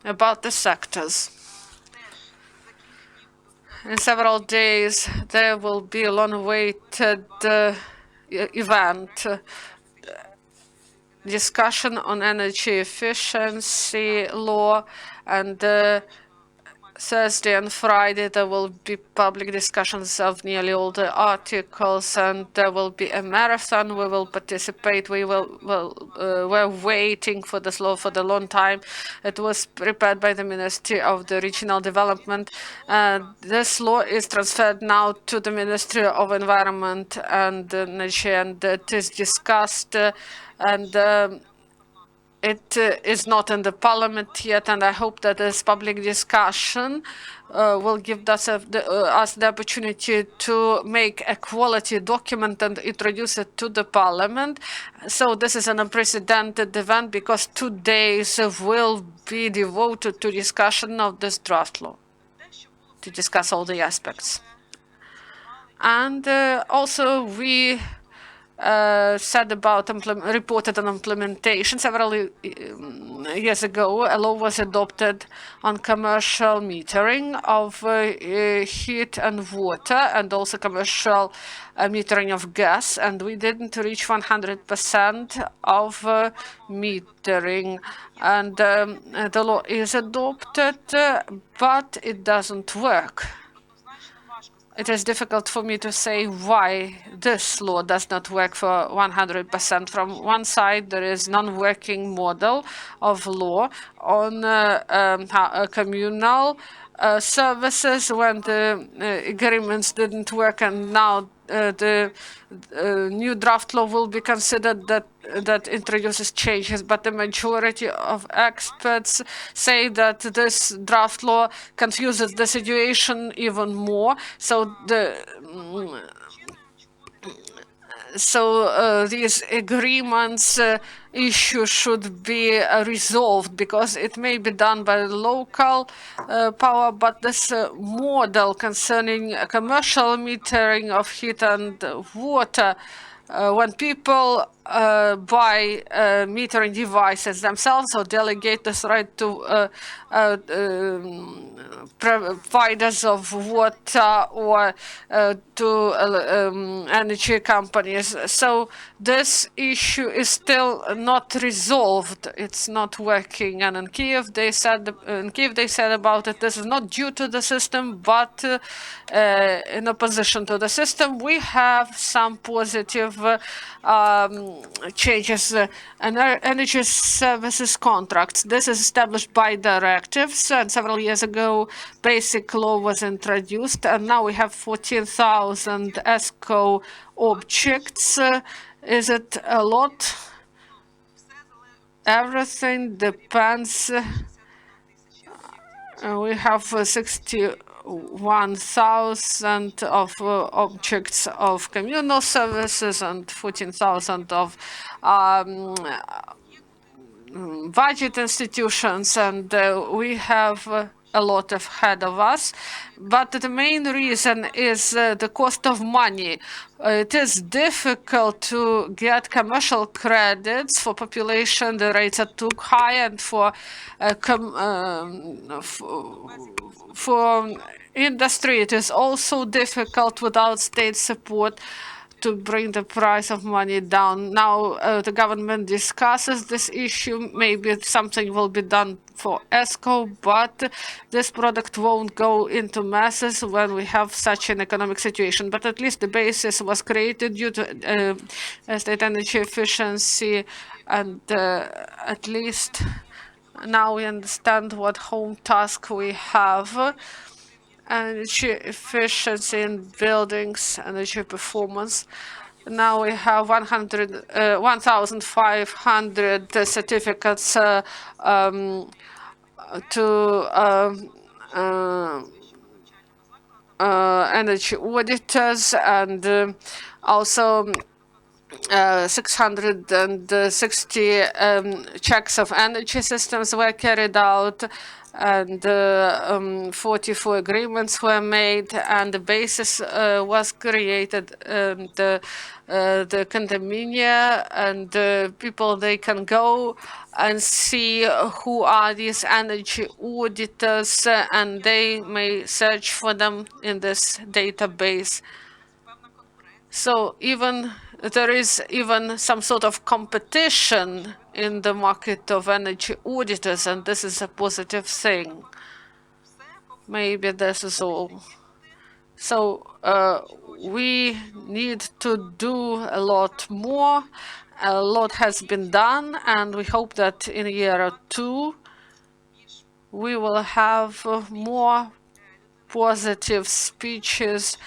About the sectors. In several days, there will be a long-awaited event, discussion on energy efficiency law, and Thursday and Friday there will be public discussions of nearly all the articles, and there will be a marathon. We will participate. We're waiting for this law for the long time. It was prepared by the Ministry of the Regional Development. This law is transferred now to the Ministry of Environment and Energy, and it is discussed and it is not in the parliament yet, and I hope that this public discussion will give us the opportunity to make a quality document and introduce it to the parliament. So this is an unprecedented event because 2 days will be devoted to discussion of this draft law, to discuss all the aspects. And also we said about reported on implementation. Several years ago, a law was adopted on commercial metering of heat and water, and also commercial metering of gas, and we didn't reach 100% of metering. And the law is adopted, but it doesn't work. It is difficult for me to say why this law does not work for 100%. From one side, there is non-working model of law on communal services when the agreements didn't work, and now the new draft law will be considered that introduces changes, but the majority of experts say that this draft law confuses the situation even more. So these agreements issue should be resolved, because it may be done by local power, but this model concerning commercial metering of heat and water, when people buy metering devices themselves or delegate this right to providers of water or to energy companies. So this issue is still not resolved. It's not working. And in Kiev, they said about it, this is not due to the system, but in opposition to the system. We have some positive changes. Energy services contracts. This is established by directives, and several years ago, basic law was introduced, and now we have 14,000 ESCO objects. Is it a lot? Everything depends. We have 61,000 of objects of communal services and 14,000 of budget institutions, and we have a lot ahead of us. But the main reason is the cost of money. It is difficult to get commercial credits for population. The rates are too high, and for industry, it is also difficult without state support to bring the price of money down. Now the government discusses this issue. Maybe something will be done for ESCO, but this product won't go into masses when we have such an economic situation. But at least the basis was created due to state energy efficiency And at least now we understand what home task we have. Energy efficiency in buildings, energy performance. Now we have 1,500 certificates to energy auditors, and also 660 checks of energy systems were carried out, and 44 agreements were made, and the basis was created, the condominia, and people, they can go and see who are these energy auditors, and they may search for them in this database. So even there is even some sort of competition in the market of energy auditors, and this is a positive thing. Maybe this is all. So we need to do a lot more. A lot has been done, and we hope that in a year or two we will have more positive speeches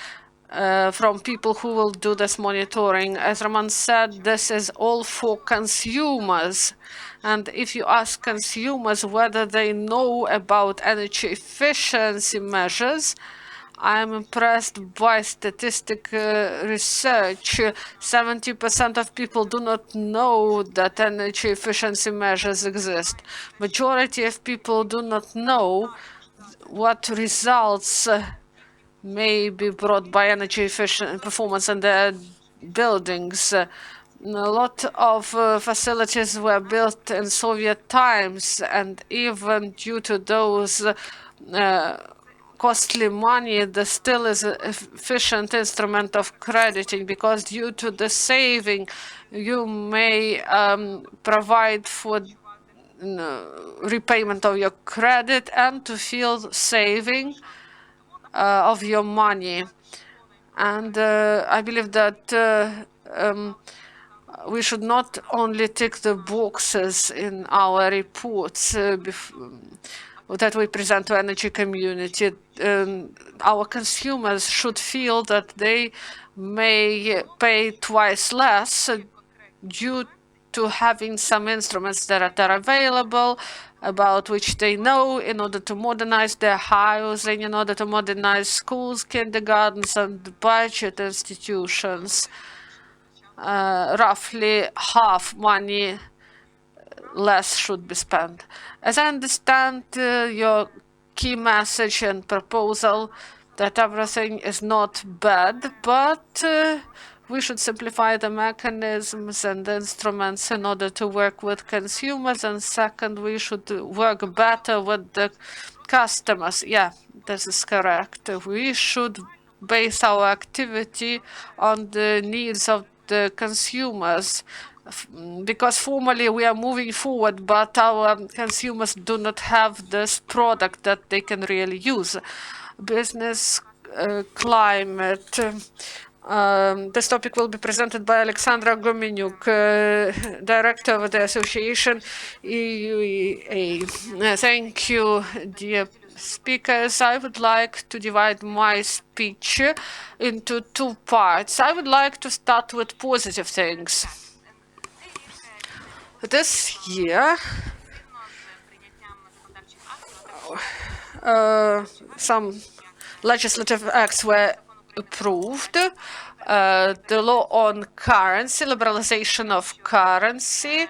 from people who will do this monitoring. As Roman said, this is all for consumers. And if you ask consumers whether they know about energy efficiency measures, I'm impressed by statistic research. 70% of people do not know that energy efficiency measures exist. Majority of people do not know what results may be brought by energy efficient performance in their buildings. A lot of facilities were built in Soviet times, and even due to those costly money, there still is an efficient instrument of crediting, because due to the saving, you may provide for repayment of your credit and to feel saving of your money. And I believe that we should not only tick the boxes in our reports that we present to energy community. Our consumers should feel that they may pay twice less due to having some instruments that are available, about which they know, in order to modernize their housing, in order to modernize schools, kindergartens, and budget institutions. Roughly half money less should be spent. As I understand your key message and proposal, that everything is not bad, but we should simplify the mechanisms and instruments in order to work with consumers. And second, we should work better with the customers. Yeah, this is correct. We should base our activity on the needs of the consumers, because formally we are moving forward, but our consumers do not have this product that they can really use. Business climate. This topic will be presented by Oleksandra Gumeniuk, director of the association EUEA. Thank you, dear speakers. I would like to divide my speech into two parts. I would like to start with positive things. This year, some legislative acts were approved. The law on currency, liberalization of currency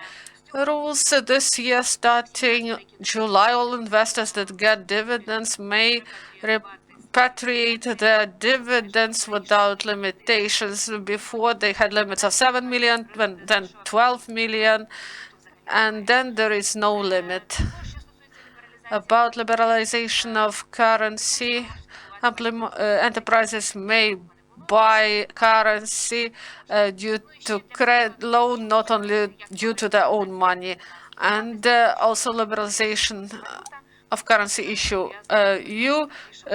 rules. This year, starting July, all investors that get dividends may repatriate their dividends without limitations. Before, they had limits of 7 million, then 12 million, and then there is no limit. About liberalization of currency, enterprises may buy currency due to credit loan, not only due to their own money. And also liberalization of currency issue. You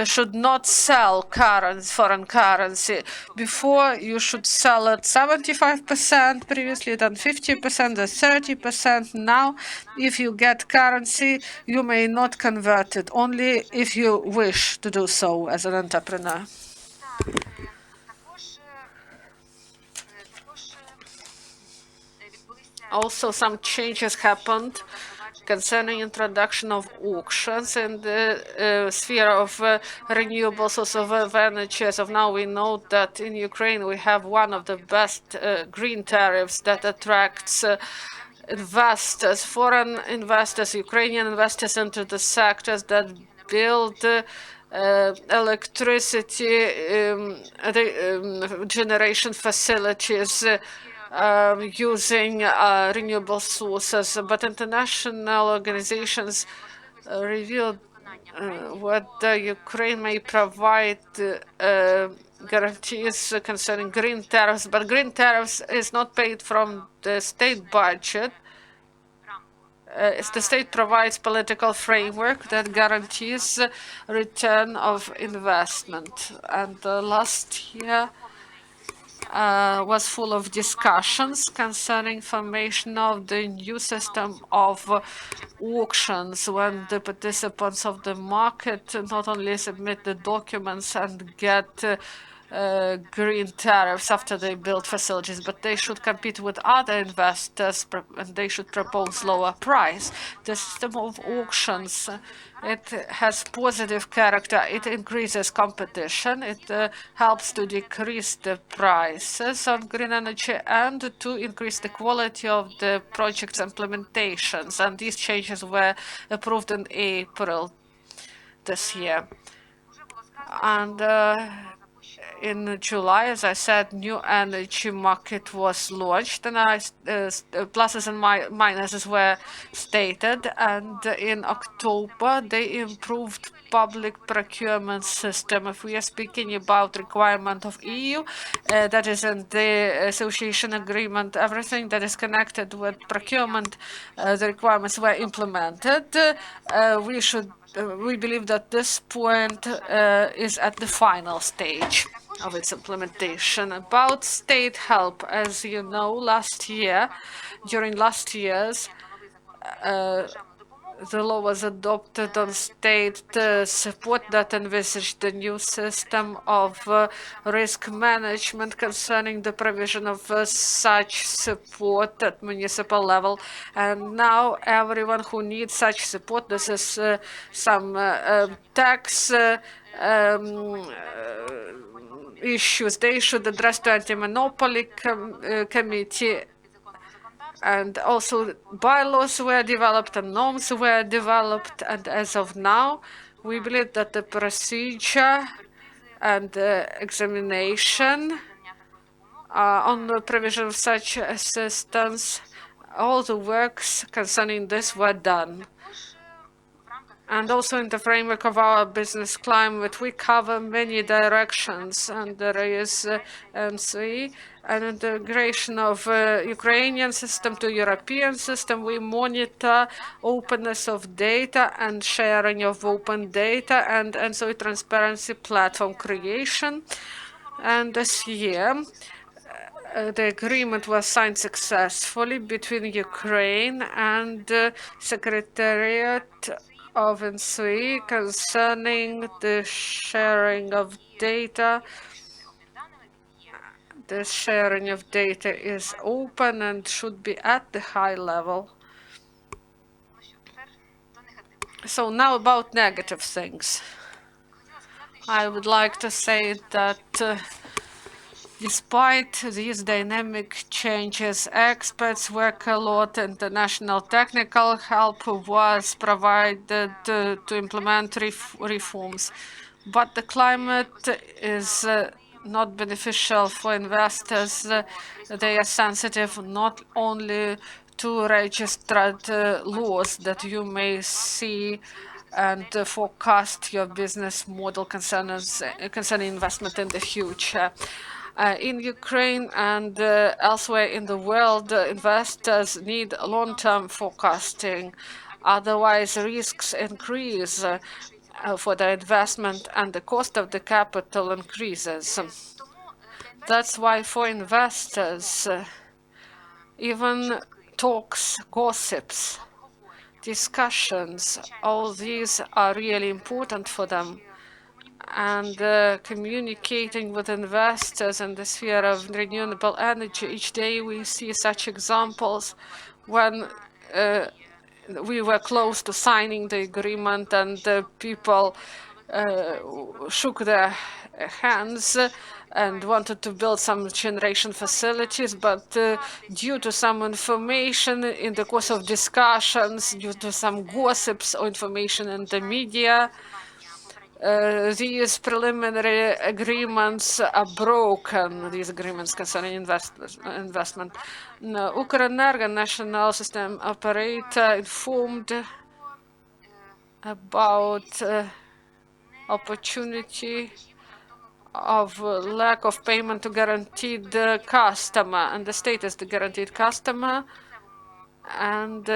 should not sell foreign currency. Before, you should sell at 75%, previously then 50%, then 30%. Now, if you get currency, you may not convert it, only if you wish to do so as an entrepreneur. Also, some changes happened concerning introduction of auctions in the sphere of renewable sources of energy. As of now, we know that in Ukraine we have one of the best green tariffs that attracts investors, foreign investors, Ukrainian investors into the sectors that build electricity generation facilities using renewable sources, but international organizations revealed whether Ukraine may provide guarantees concerning green tariffs, but green tariffs is not paid from the state budget. The state provides political framework that guarantees return of investment. And last year was full of discussions concerning formation of the new system of auctions, when the participants of the market not only submit the documents and get green tariffs after they build facilities, but they should compete with other investors and they should propose lower price. The system of auctions, it has positive character. It increases competition. It helps to decrease the prices on green energy and to increase the quality of the project's implementations. And these changes were approved in April this year. And in July, as I said, new energy market was launched, and pluses and minuses were stated. And in October, they improved public procurement system. If we are speaking about requirement of EU, that is in the association agreement, everything that is connected with procurement, the requirements were implemented. We believe that this point is at the final stage of its implementation. About state help, as you know, during last year's, the law was adopted on state support that envisaged the new system of risk management concerning the provision of such support at municipal level. And now everyone who needs such support, this is some tax issues, they should address the anti-monopoly committee. And also bylaws were developed and norms were developed. And as of now, we believe that the procedure and examination on the provision of such assistance, all the works concerning this were done. And also in the framework of our business climate, we cover many directions, and there is MC, an integration of Ukrainian system to European system. We monitor openness of data and sharing of open data, and so transparency platform creation. And this year, the agreement was signed successfully between Ukraine and the Secretariat of NSOE concerning the sharing of data. The sharing of data is open and should be at the high level. So now about negative things. I would like to say that despite these dynamic changes, experts work a lot. International technical help was provided to implement reforms. But the climate is not beneficial for investors. They are sensitive not only to registered laws that you may see and forecast your business model concerning investment in the future. In Ukraine and elsewhere in the world, investors need long-term forecasting. Otherwise, risks increase for the investment and the cost of the capital increases. That's why for investors, even talks, gossips, discussions, all these are really important for them. And communicating with investors in the sphere of renewable energy, each day we see such examples when we were close to signing the agreement and the people shook their hands and wanted to build some generation facilities, but due to some information in the course of discussions, due to some gossips or information in the media, these preliminary agreements are broken, these agreements concerning investment. Ukrenergo national system operator informed about opportunity of lack of payment to guaranteed customer, and the state is the guaranteed customer, and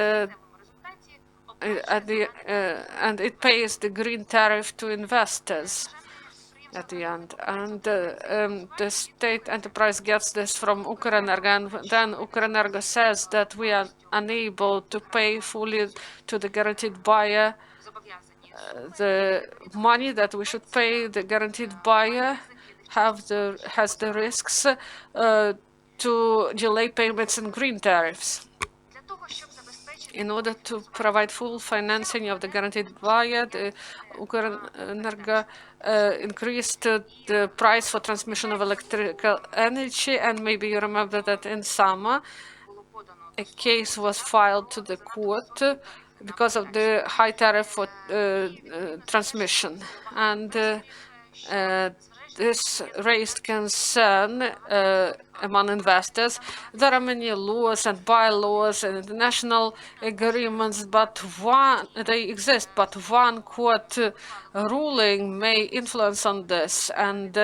and it pays the green tariff to investors at the end. And the state enterprise gets this from Ukrenergo, and then Ukrenergo says that we are unable to pay fully to the guaranteed buyer the money that we should pay the guaranteed buyer has the risks to delay payments and green tariffs. In order to provide full financing of the guaranteed buyer, the Ukrenergo increased the price for transmission of electrical energy, and maybe you remember that in summer a case was filed to the court because of the high tariff for transmission, and this raised concern among investors. There are many laws and bylaws and international agreements, but they exist, but one court ruling may influence on this, and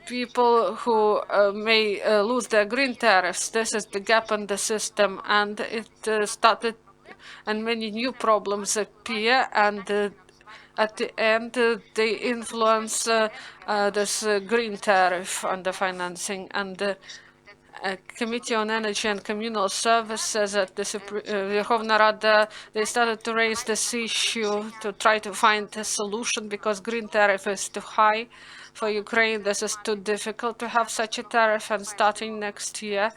people who may lose their green tariffs. This is the gap in the system, and it started, and many new problems appear, and at the end, they influence this green tariff and the financing. And the Committee on Energy and Communal Services at the Verkhovna Rada, they started to raise this issue to try to find a solution, because green tariff is too high for Ukraine. This is too difficult to have such a tariff, and starting next year,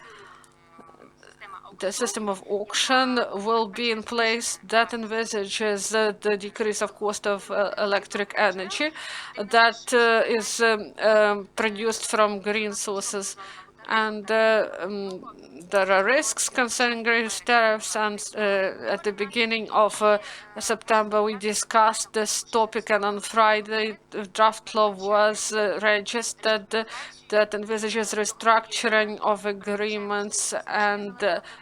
the system of auction will be in place that envisages the decrease of cost of electric energy that is produced from green sources. And there are risks concerning green tariffs, and at the beginning of September we discussed this topic, and on Friday the draft law was registered that envisages restructuring of agreements and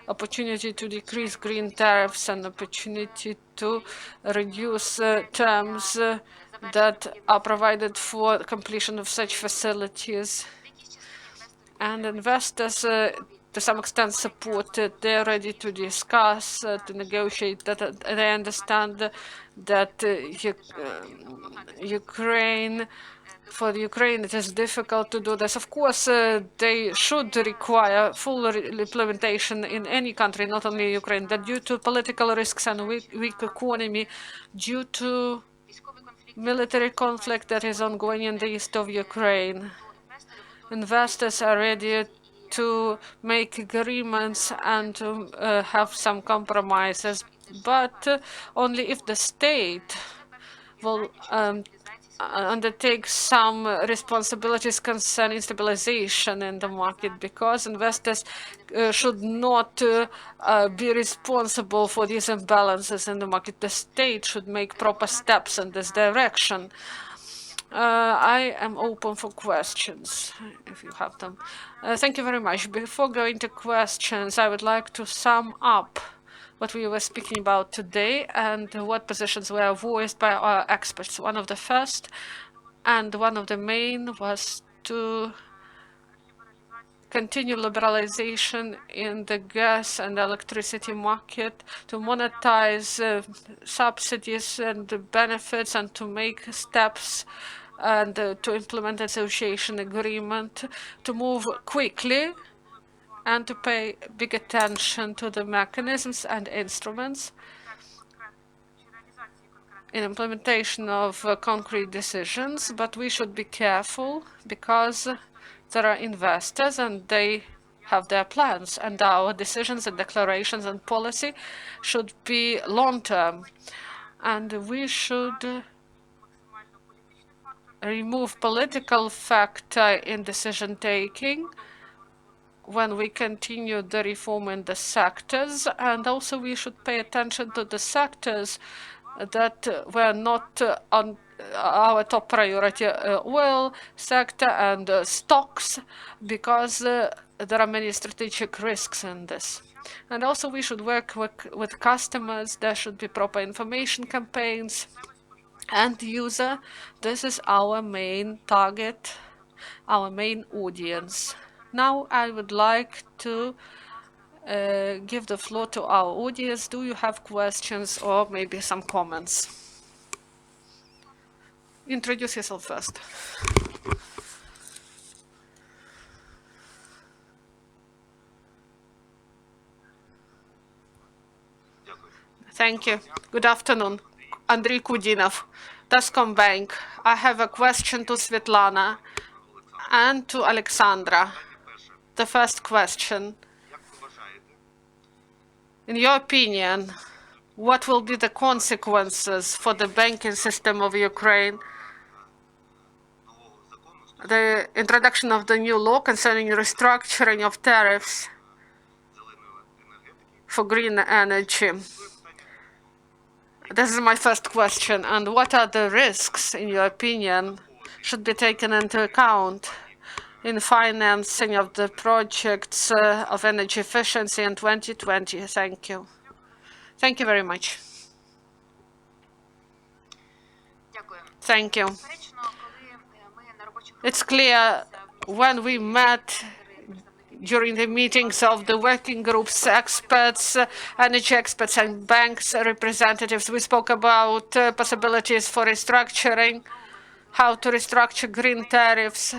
opportunity to decrease green tariffs and opportunity to reduce terms that are provided for completion of such facilities. And investors, to some extent, support it. They're ready to discuss, to negotiate. That they understand that Ukraine, for the Ukraine, it is difficult to do this. Of course, they should require full implementation in any country, not only Ukraine. That due to political risks and weak economy, due to military conflict that is ongoing in the east of Ukraine, investors are ready to make agreements and to have some compromises, but only if the state will undertake some responsibilities concerning stabilization in the market, because investors should not be responsible for these imbalances in the market. The state should make proper steps in this direction. I am open for questions, if you have them. Thank you very much. Before going to questions, I would like to sum up what we were speaking about today and what positions were voiced by our experts. One of the first and one of the main was to continue liberalization in the gas and electricity market, to monetize subsidies and the benefits, and to make steps and to implement association agreement, to move quickly and to pay big attention to the mechanisms and instruments in implementation of concrete decisions. But we should be careful because there are investors and they have their plans, and our decisions and declarations and policy should be long-term, and we should remove political factor in decision-taking when we continue the reform in the sectors, and also we should pay attention to the sectors that were not on our top priority, oil sector and stocks, because there are many strategic risks in this. And also we should work with customers. There should be proper information campaigns. And user, this is our main target, our main audience. Now I would like to give the floor to our audience. Do you have questions or maybe some comments? Introduce yourself first. Thank you. Good afternoon. Andrei Kudinov, Tascombank. I have a question to Svitlana and to Oleksandra. The first question. In your opinion, what will be the consequences for the banking system of Ukraine? The introduction of the new law concerning restructuring of tariffs for green energy. This is my first question. And what are the risks, in your opinion, should be taken into account in financing of the projects of energy efficiency in 2020? Thank you. Thank you very much. Thank you. It's clear when we met during the meetings of the working groups, experts, energy experts and banks representatives, we spoke about possibilities for restructuring, how to restructure green tariffs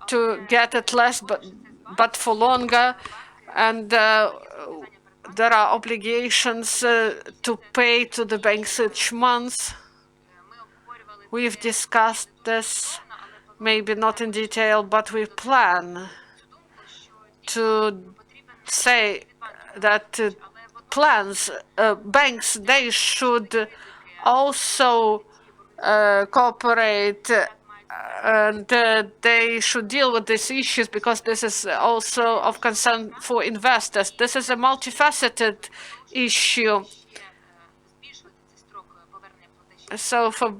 to get it less but for longer, and there are obligations to pay to the banks each month. We've discussed this, maybe not in detail, but we plan to say that banks, they should also cooperate and they should deal with these issues, because this is also of concern for investors. This is a multifaceted issue. So for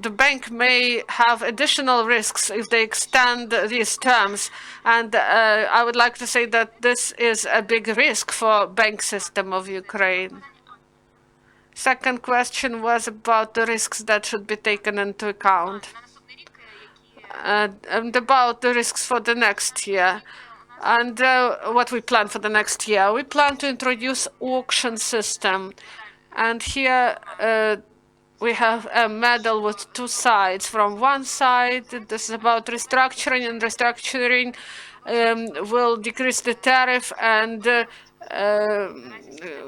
the bank may have additional risks if they extend these terms. And I would like to say that this is a big risk for bank system of Ukraine. Second question was about the risks that should be taken into account. And about the risks for the next year. And what we plan for the next year. We plan to introduce auction system. And here we have a medal with two sides. From one side, this is about restructuring, and restructuring will decrease the tariff and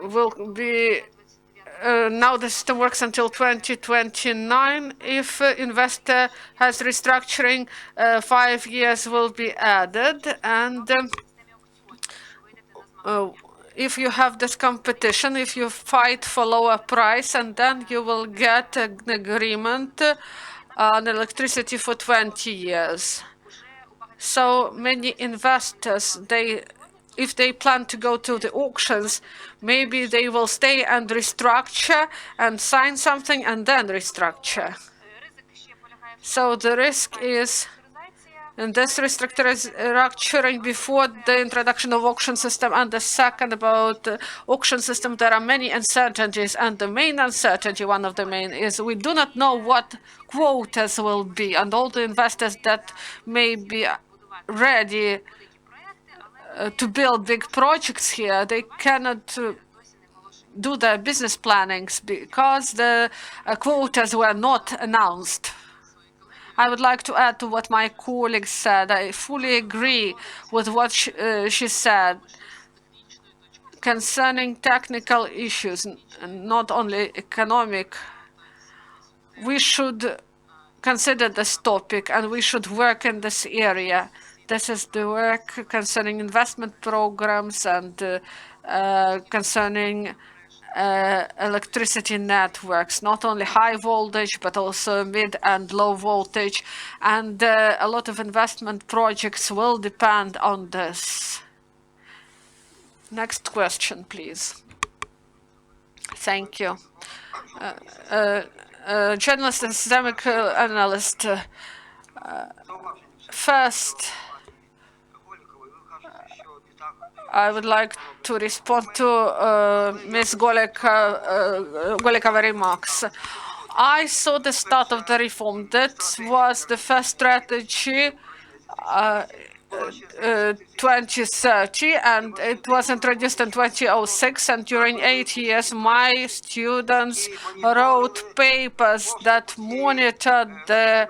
will be now the system works until 2029. If investor has restructuring, 5 years will be added, and if you have this competition, if you fight for lower price, and then you will get an agreement on electricity for 20 years. So many investors, if they plan to go to the auctions, maybe they will stay and restructure and sign something and then restructure. So the risk is in this restructuring before the introduction of auction system. And the second, about the auction system, there are many uncertainties, and the main uncertainty, one of the main, is we do not know what quotas will be, and all the investors that may be ready to build big projects here. They cannot do their business plannings because the quotas were not announced. I would like to add to what my colleague said. I fully agree with what she said concerning technical issues, not only economic. We should consider this topic and we should work in this area. This is the work concerning investment programs and concerning electricity networks, not only high voltage, but also mid and low voltage. And a lot of investment projects will depend on this. Next question, please. Thank you. Journalist and systemic analyst. First, I would like to respond to Ms. Holikova remarks. I saw the start of the reform. That was the first strategy 2030, and it was introduced in 2006, and during 8 years my students wrote papers that monitored the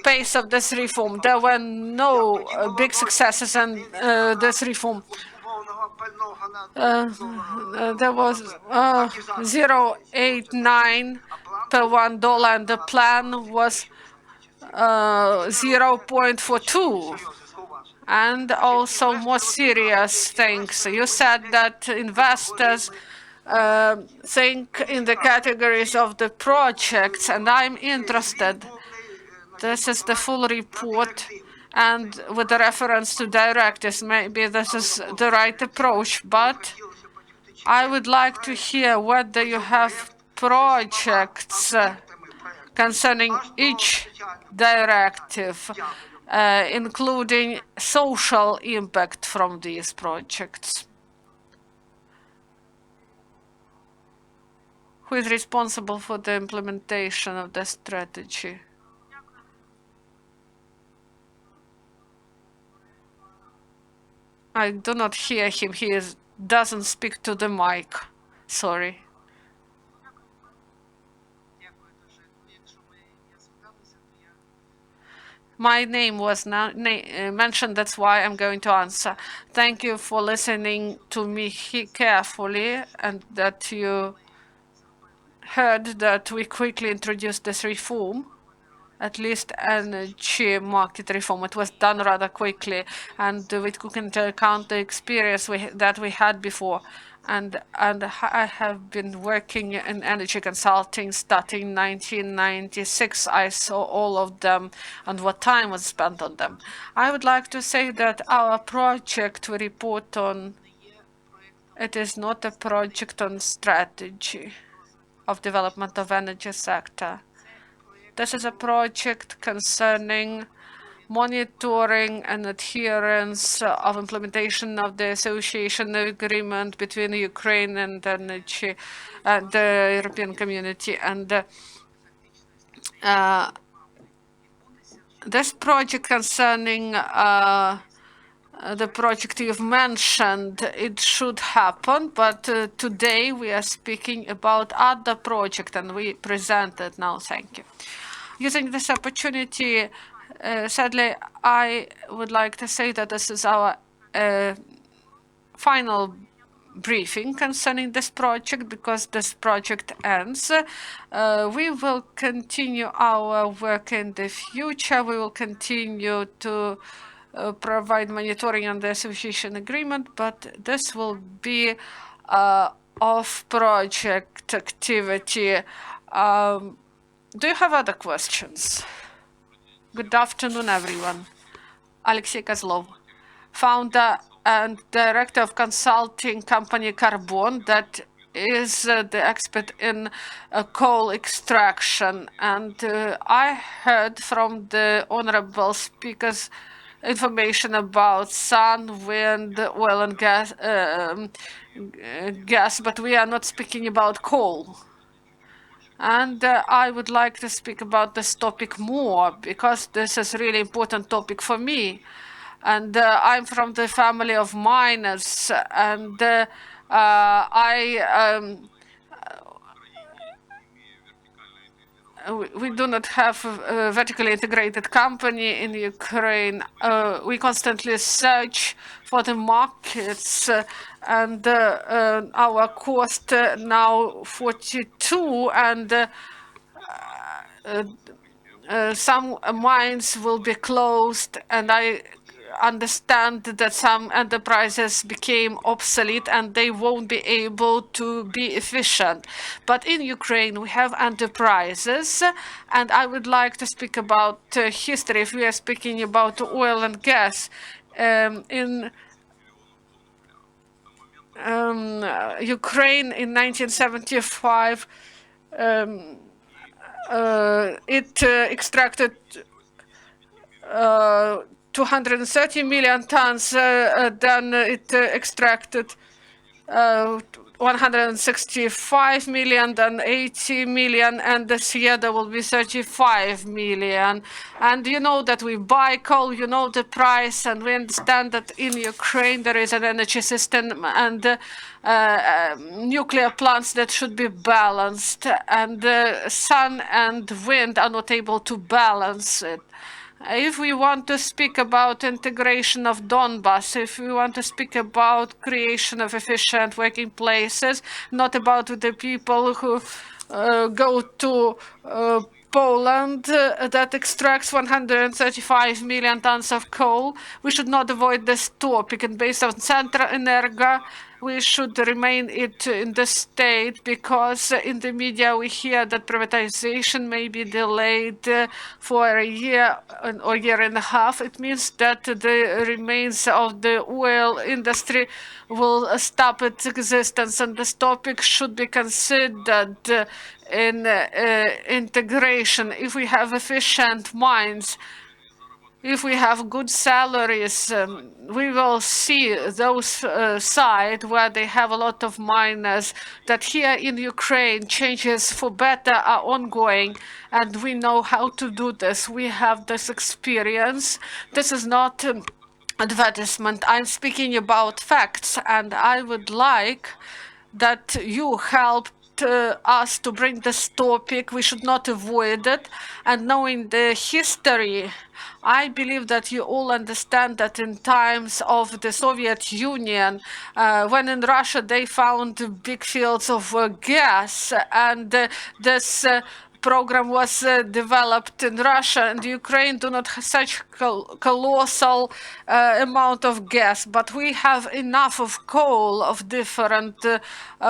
pace of this reform. There were no big successes in this reform. There was 0.89 per $1, and the plan was 0.42. And also more serious things. You said that investors think in the categories of the projects, and I'm interested. This is the full report, and with the reference to directives, maybe this is the right approach, but I would like to hear whether you have projects concerning each directive, including social impact from these projects. Who is responsible for the implementation of the strategy? I do not hear him. He doesn't speak to the mic. Sorry. My name was mentioned, that's why I'm going to answer. Thank you for listening to me carefully, and that you heard that we quickly introduced this reform, at least energy market reform. It was done rather quickly, and we took into account the experience that we had before. And I have been working in energy consulting starting 1996. I saw all of them and what time was spent on them. I would like to say that our project we report on, it is not a project on strategy of development of energy sector. This is a project concerning monitoring and adherence of implementation of the association agreement between Ukraine and energy and the European community. And this project concerning the project you've mentioned, it should happen, but today we are speaking about other project, and we present it now. Thank you. Using this opportunity, sadly, I would like to say that this is our final briefing concerning this project, because this project ends. We will continue our work in the future. We will continue to provide monitoring on the association agreement, but this will be off-project activity. Do you have other questions? Good afternoon, everyone. Alexey Kozlov, founder and director of consulting company Carbon, that is the expert in coal extraction. And I heard from the honorable speakers information about sun, wind, oil and gas, but we are not speaking about coal. And I would like to speak about this topic more because this is a really important topic for me. And I'm from the family of miners, and we do not have a vertically integrated company in Ukraine. We constantly search for the markets, and our cost now 42, and some mines will be closed, and I understand that some enterprises became obsolete and they won't be able to be efficient. But in Ukraine, we have enterprises, and I would like to speak about history. If we are speaking about oil and gas, in Ukraine in 1975, it extracted 230 million tons, then it extracted 165 million, then 80 million, and this year there will be 35 million. And you know that we buy coal, you know the price, and we understand that in Ukraine there is an energy system and nuclear plants that should be balanced, and sun and wind are not able to balance it. If we want to speak about integration of Donbass, if we want to speak about creation of efficient working places, not about the people who go to Poland that extracts 135 million tons of coal, we should not avoid this topic. And based on Central Energa, we should remain it in the state, because in the media we hear that privatization may be delayed for a year or year and a half. It means that the remains of the oil industry will stop its existence, and this topic should be considered in integration. If we have efficient mines, if we have good salaries, we will see those sides where they have a lot of miners, that here in Ukraine changes for better are ongoing, and we know how to do this. We have this experience. This is not advertisement. I'm speaking about facts, and I would like that you help us to bring this topic. We should not avoid it. And knowing the history, I believe that you all understand that in times of the Soviet Union, when in Russia they found big fields of gas, and this program was developed in Russia, and Ukraine do not have such colossal amount of gas, but we have enough of coal of different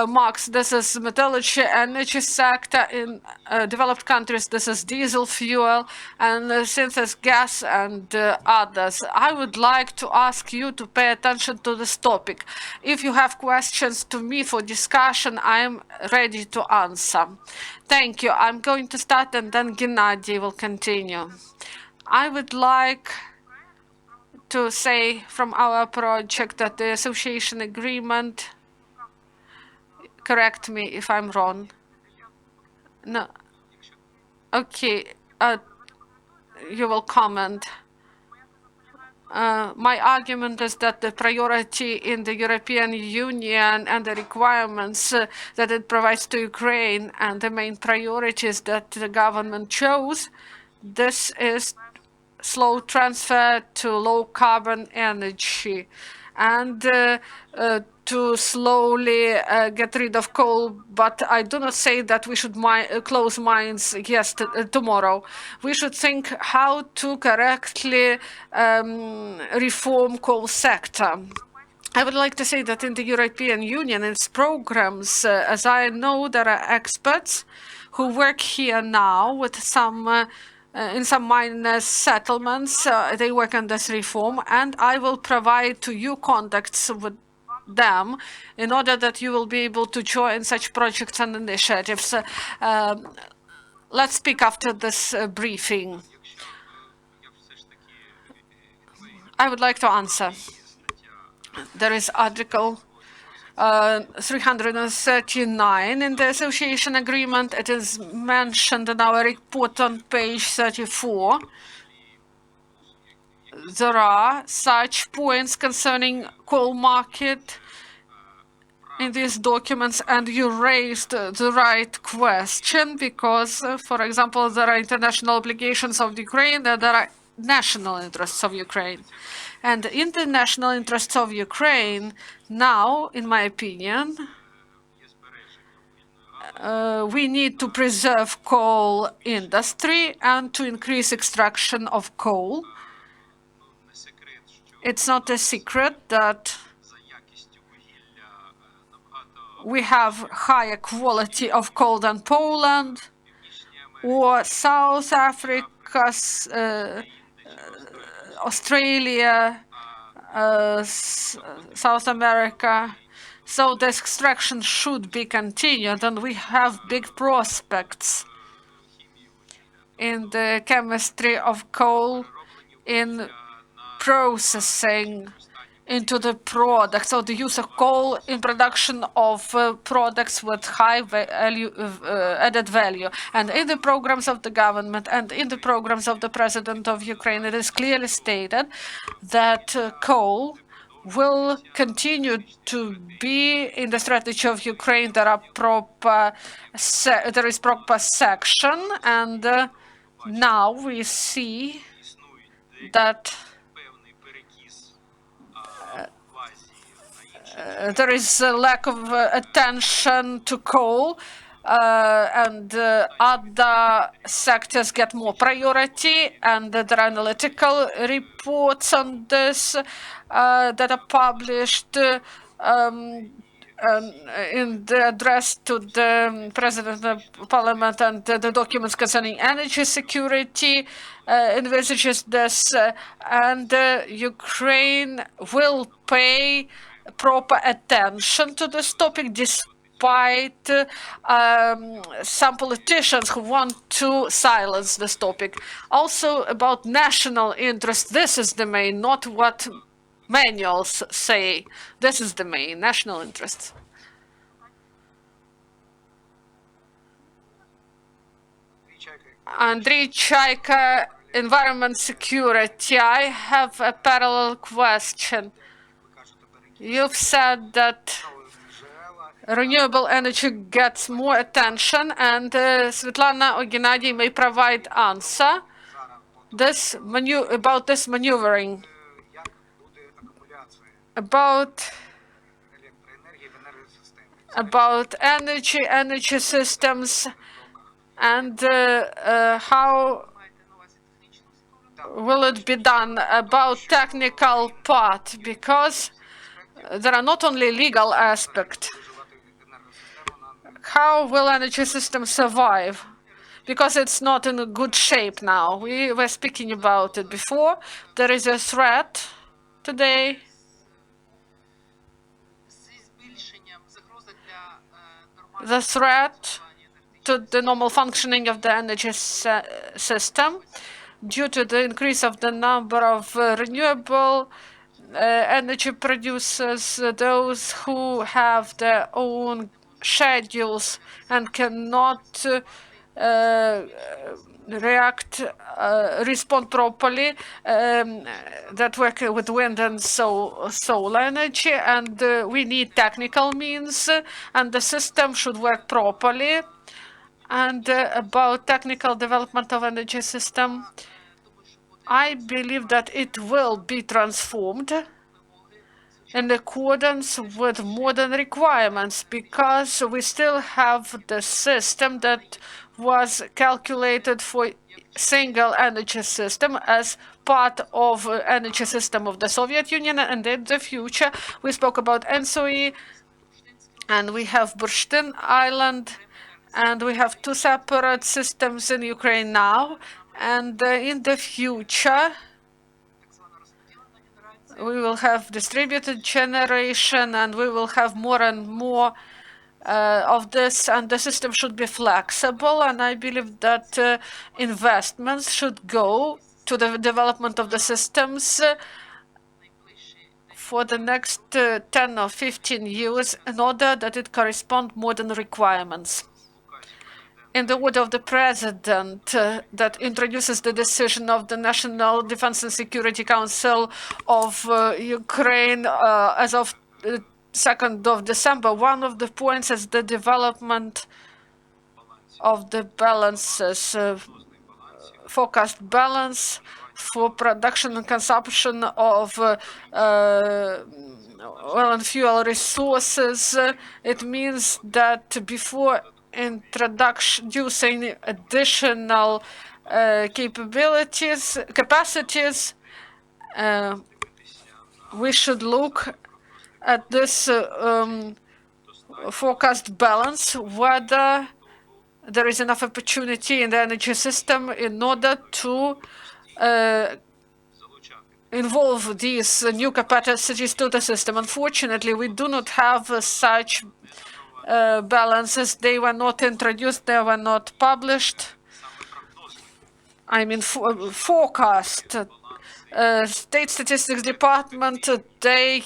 marks. This is metallurgy, energy sector. In developed countries, this is diesel fuel, and synthesis gas, and others. I would like to ask you to pay attention to this topic. If you have questions to me for discussion, I am ready to answer. Thank you. I'm going to start, and then Gennadiy will continue. I would like to say from our project that the association agreement, correct me if I'm wrong. No. Okay. You will comment. My argument is that the priority in the European Union and the requirements that it provides to Ukraine, and the main priorities that the government chose, this is slow transfer to low carbon energy, and to slowly get rid of coal. But I do not say that we should close mines tomorrow. We should think how to correctly reform coal sector. I would like to say that in the European Union, its programs, as I know, there are experts who work here now with some in some minor settlements. They work on this reform, and I will provide to you contacts with them in order that you will be able to join such projects and initiatives. Let's speak after this briefing. I would like to answer. There is article 339 in the association agreement. It is mentioned in our report on page 34. There are such points concerning coal market in these documents, and you raised the right question because, for example, there are international obligations of Ukraine and there are national interests of Ukraine. And in the national interests of Ukraine, now, in my opinion, we need to preserve coal industry and to increase extraction of coal. It's not a secret that we have higher quality of coal than Poland or South Africa, Australia, South America. So the extraction should be continued, and we have big prospects in the chemistry of coal, in processing into the product, so the use of coal in production of products with high value, added value. And in the programs of the government and in the programs of the President of Ukraine, it is clearly stated that coal will continue to be in the strategy of Ukraine. There are there is proper section, and now we see that there is a lack of attention to coal, and other sectors get more priority, and there are analytical reports on this that are published in the address to the President of Parliament, and the documents concerning energy security envisages this, and Ukraine will pay proper attention to this topic, despite some politicians who want to silence this topic. Also about national interest, this is the main, not what manuals say. This is the main, national interest. Andrei Chaika, environment security. I have a parallel question. You've said that renewable energy gets more attention, and Svitlana or Gennadiy may provide answer about this maneuvering, about energy systems, and how will it be done, about technical part, because there are not only legal aspects. How will energy systems survive? Because it's not in a good shape now. We were speaking about it before. There is a threat today the threat to the normal functioning of the energy system due to the increase of the number of renewable energy producers, those who have their own schedules and cannot respond properly, that work with wind and solar energy, and we need technical means, and the system should work properly. And about technical development of energy system, I believe that it will be transformed in accordance with modern requirements, because we still have the system that was calculated for single energy system as part of energy system of the Soviet Union, and in the future we spoke about Nitsovych, and we have Burштyn Island, and we have two separate systems in Ukraine now, and in the future we will have distributed generation, and we will have more and more of this, and the system should be flexible. And I believe that investments should go to the development of the systems for the next 10 or 15 years in order that it correspond modern requirements. In the order of the president that introduces the decision of the National Defense and Security Council of Ukraine as of 2nd of December, one of the points is the development of the balances, forecast balance for production and consumption of oil and fuel resources. It means that before introducing additional capacities, we should look at this forecast balance, whether there is enough opportunity in the energy system in order to involve these new capacities to the system. Unfortunately, we do not have such balances. They were not introduced, they were not published. I mean, forecast. State Statistics Department, they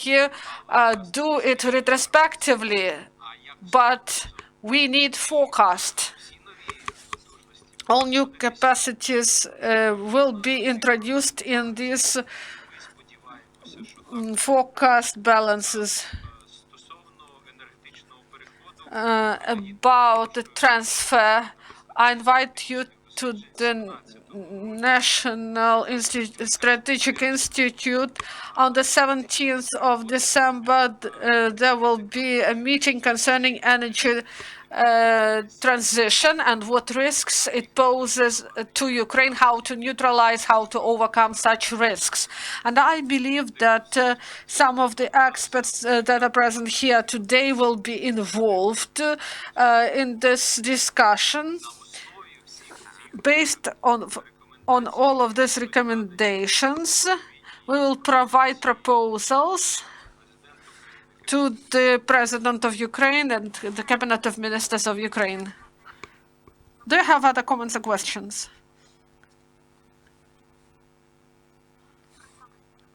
do it retrospectively, but we need forecast. All new capacities will be introduced in these forecast balances. About the transfer, I invite you to the National Strategic Institute. On the 17th of December, there will be a meeting concerning energy transition and what risks it poses to Ukraine, how to neutralize, how to overcome such risks. And I believe that some of the experts that are present here today will be involved in this discussion. Based on all of these recommendations, we will provide proposals to the President of Ukraine and the Cabinet of Ministers of Ukraine. Do you have other comments or questions?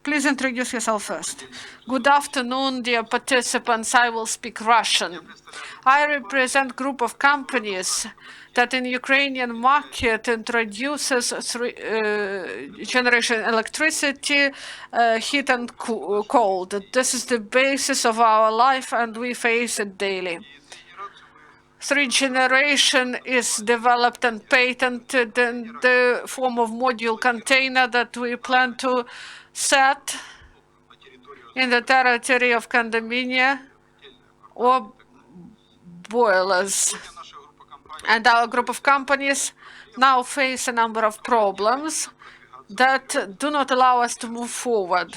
Please introduce yourself first. Good afternoon, dear participants. I will speak Russian. I represent a group of companies that in Ukrainian market introduces generation electricity, heat and cold. This is the basis of our life and we face it daily. Third generation is developed and patented in the form of module container that we plan to set in the territory of condominium or boilers. And our group of companies now face a number of problems that do not allow us to move forward.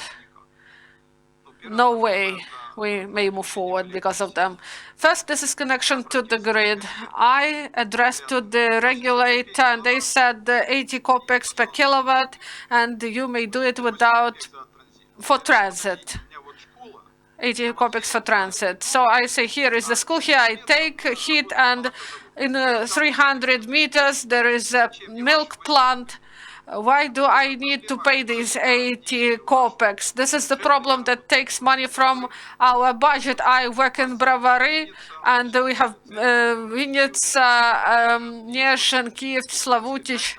No way we may move forward because of them. First, this is connection to the grid. I addressed to the regulator and they said 80 kopecks per kilowatt and you may do it without, for transit. 80 kopecks for transit. So I say, here is the school, here I take heat and in 300 meters there is a milk plant. Why do I need to pay these 80 kopecks? This is the problem that takes money from our budget. I work in Bravary, and we have Vinnytsia, Nyezhin, Kiev, Slavutich.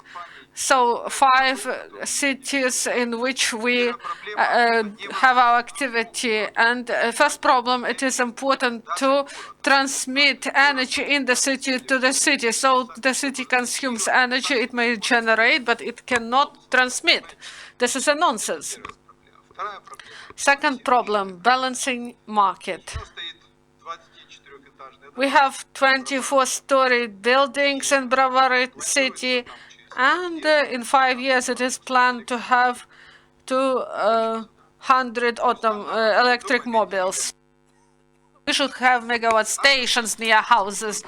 So 5 cities in which we have our activity. And first problem, it is important to transmit energy in the city to the city. So the city consumes energy, it may generate, but it cannot transmit. This is a nonsense. Second problem, balancing market. We have 24-story buildings in Bravary city, and in 5 years it is planned to have 200 electric mobiles. We should have megawatt stations near houses,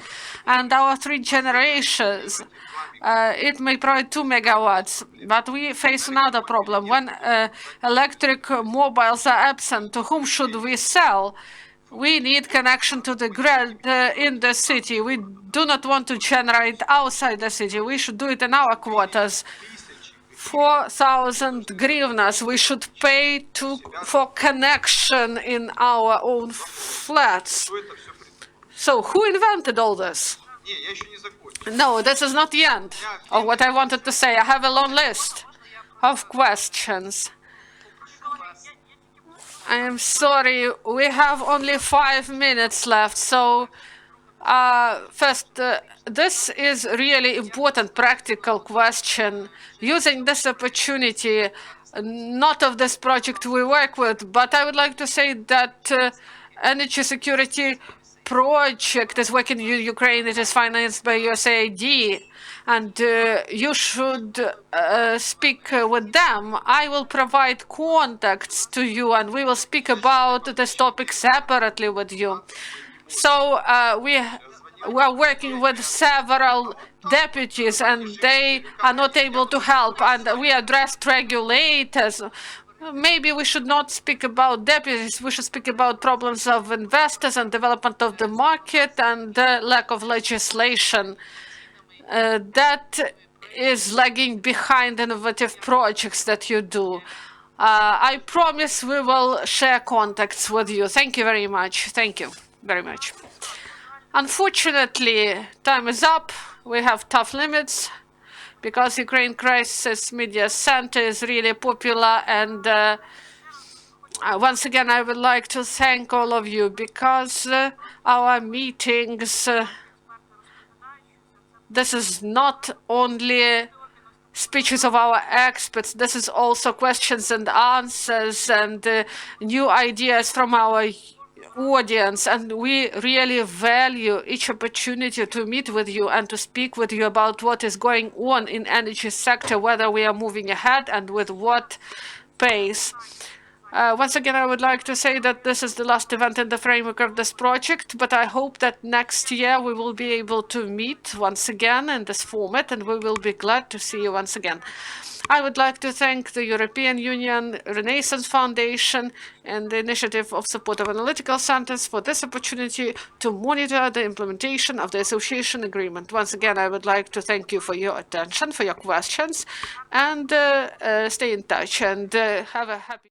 and our 3 generations, it may provide 2 megawatts, but we face another problem. When electric mobiles are absent, to whom should we sell? We need connection to the grid in the city. We do not want to generate outside the city. We should do it in our quarters. 4,000 hryvnias we should pay for connection in our own flats. So who invented all this? No, this is not the end of what I wanted to say. I have a long list of questions. I am sorry, we have only 5 minutes left. So first, this is really important practical question. Using this opportunity, not of this project we work with, but I would like to say that energy security project is working in Ukraine. It is financed by USAID, and you should speak with them. I will provide contacts to you, and we will speak about this topic separately with you. So we are working with several deputies, and they are not able to help. And we addressed regulators. Maybe we should not speak about deputies. We should speak about problems of investors and development of the market and the lack of legislation that is lagging behind innovative projects that you do. I promise we will share contacts with you. Thank you very much. Thank you very much. Unfortunately, time is up. We have tough limits because Ukraine Crisis Media Center is really popular. And once again, I would like to thank all of you because our meetings, this is not only speeches of our experts, this is also questions and answers and new ideas from our audience, and we really value each opportunity to meet with you and to speak with you about what is going on in energy sector, whether we are moving ahead and with what pace. Once again, I would like to say that this is the last event in the framework of this project, but I hope that next year we will be able to meet once again in this format, and we will be glad to see you once again. I would like to thank the European Union Renaissance Foundation and the Initiative of Support of Analytical Centers for this opportunity to monitor the implementation of the association agreement. Once again, I would like to thank you for your attention, for your questions, and stay in touch and have a happy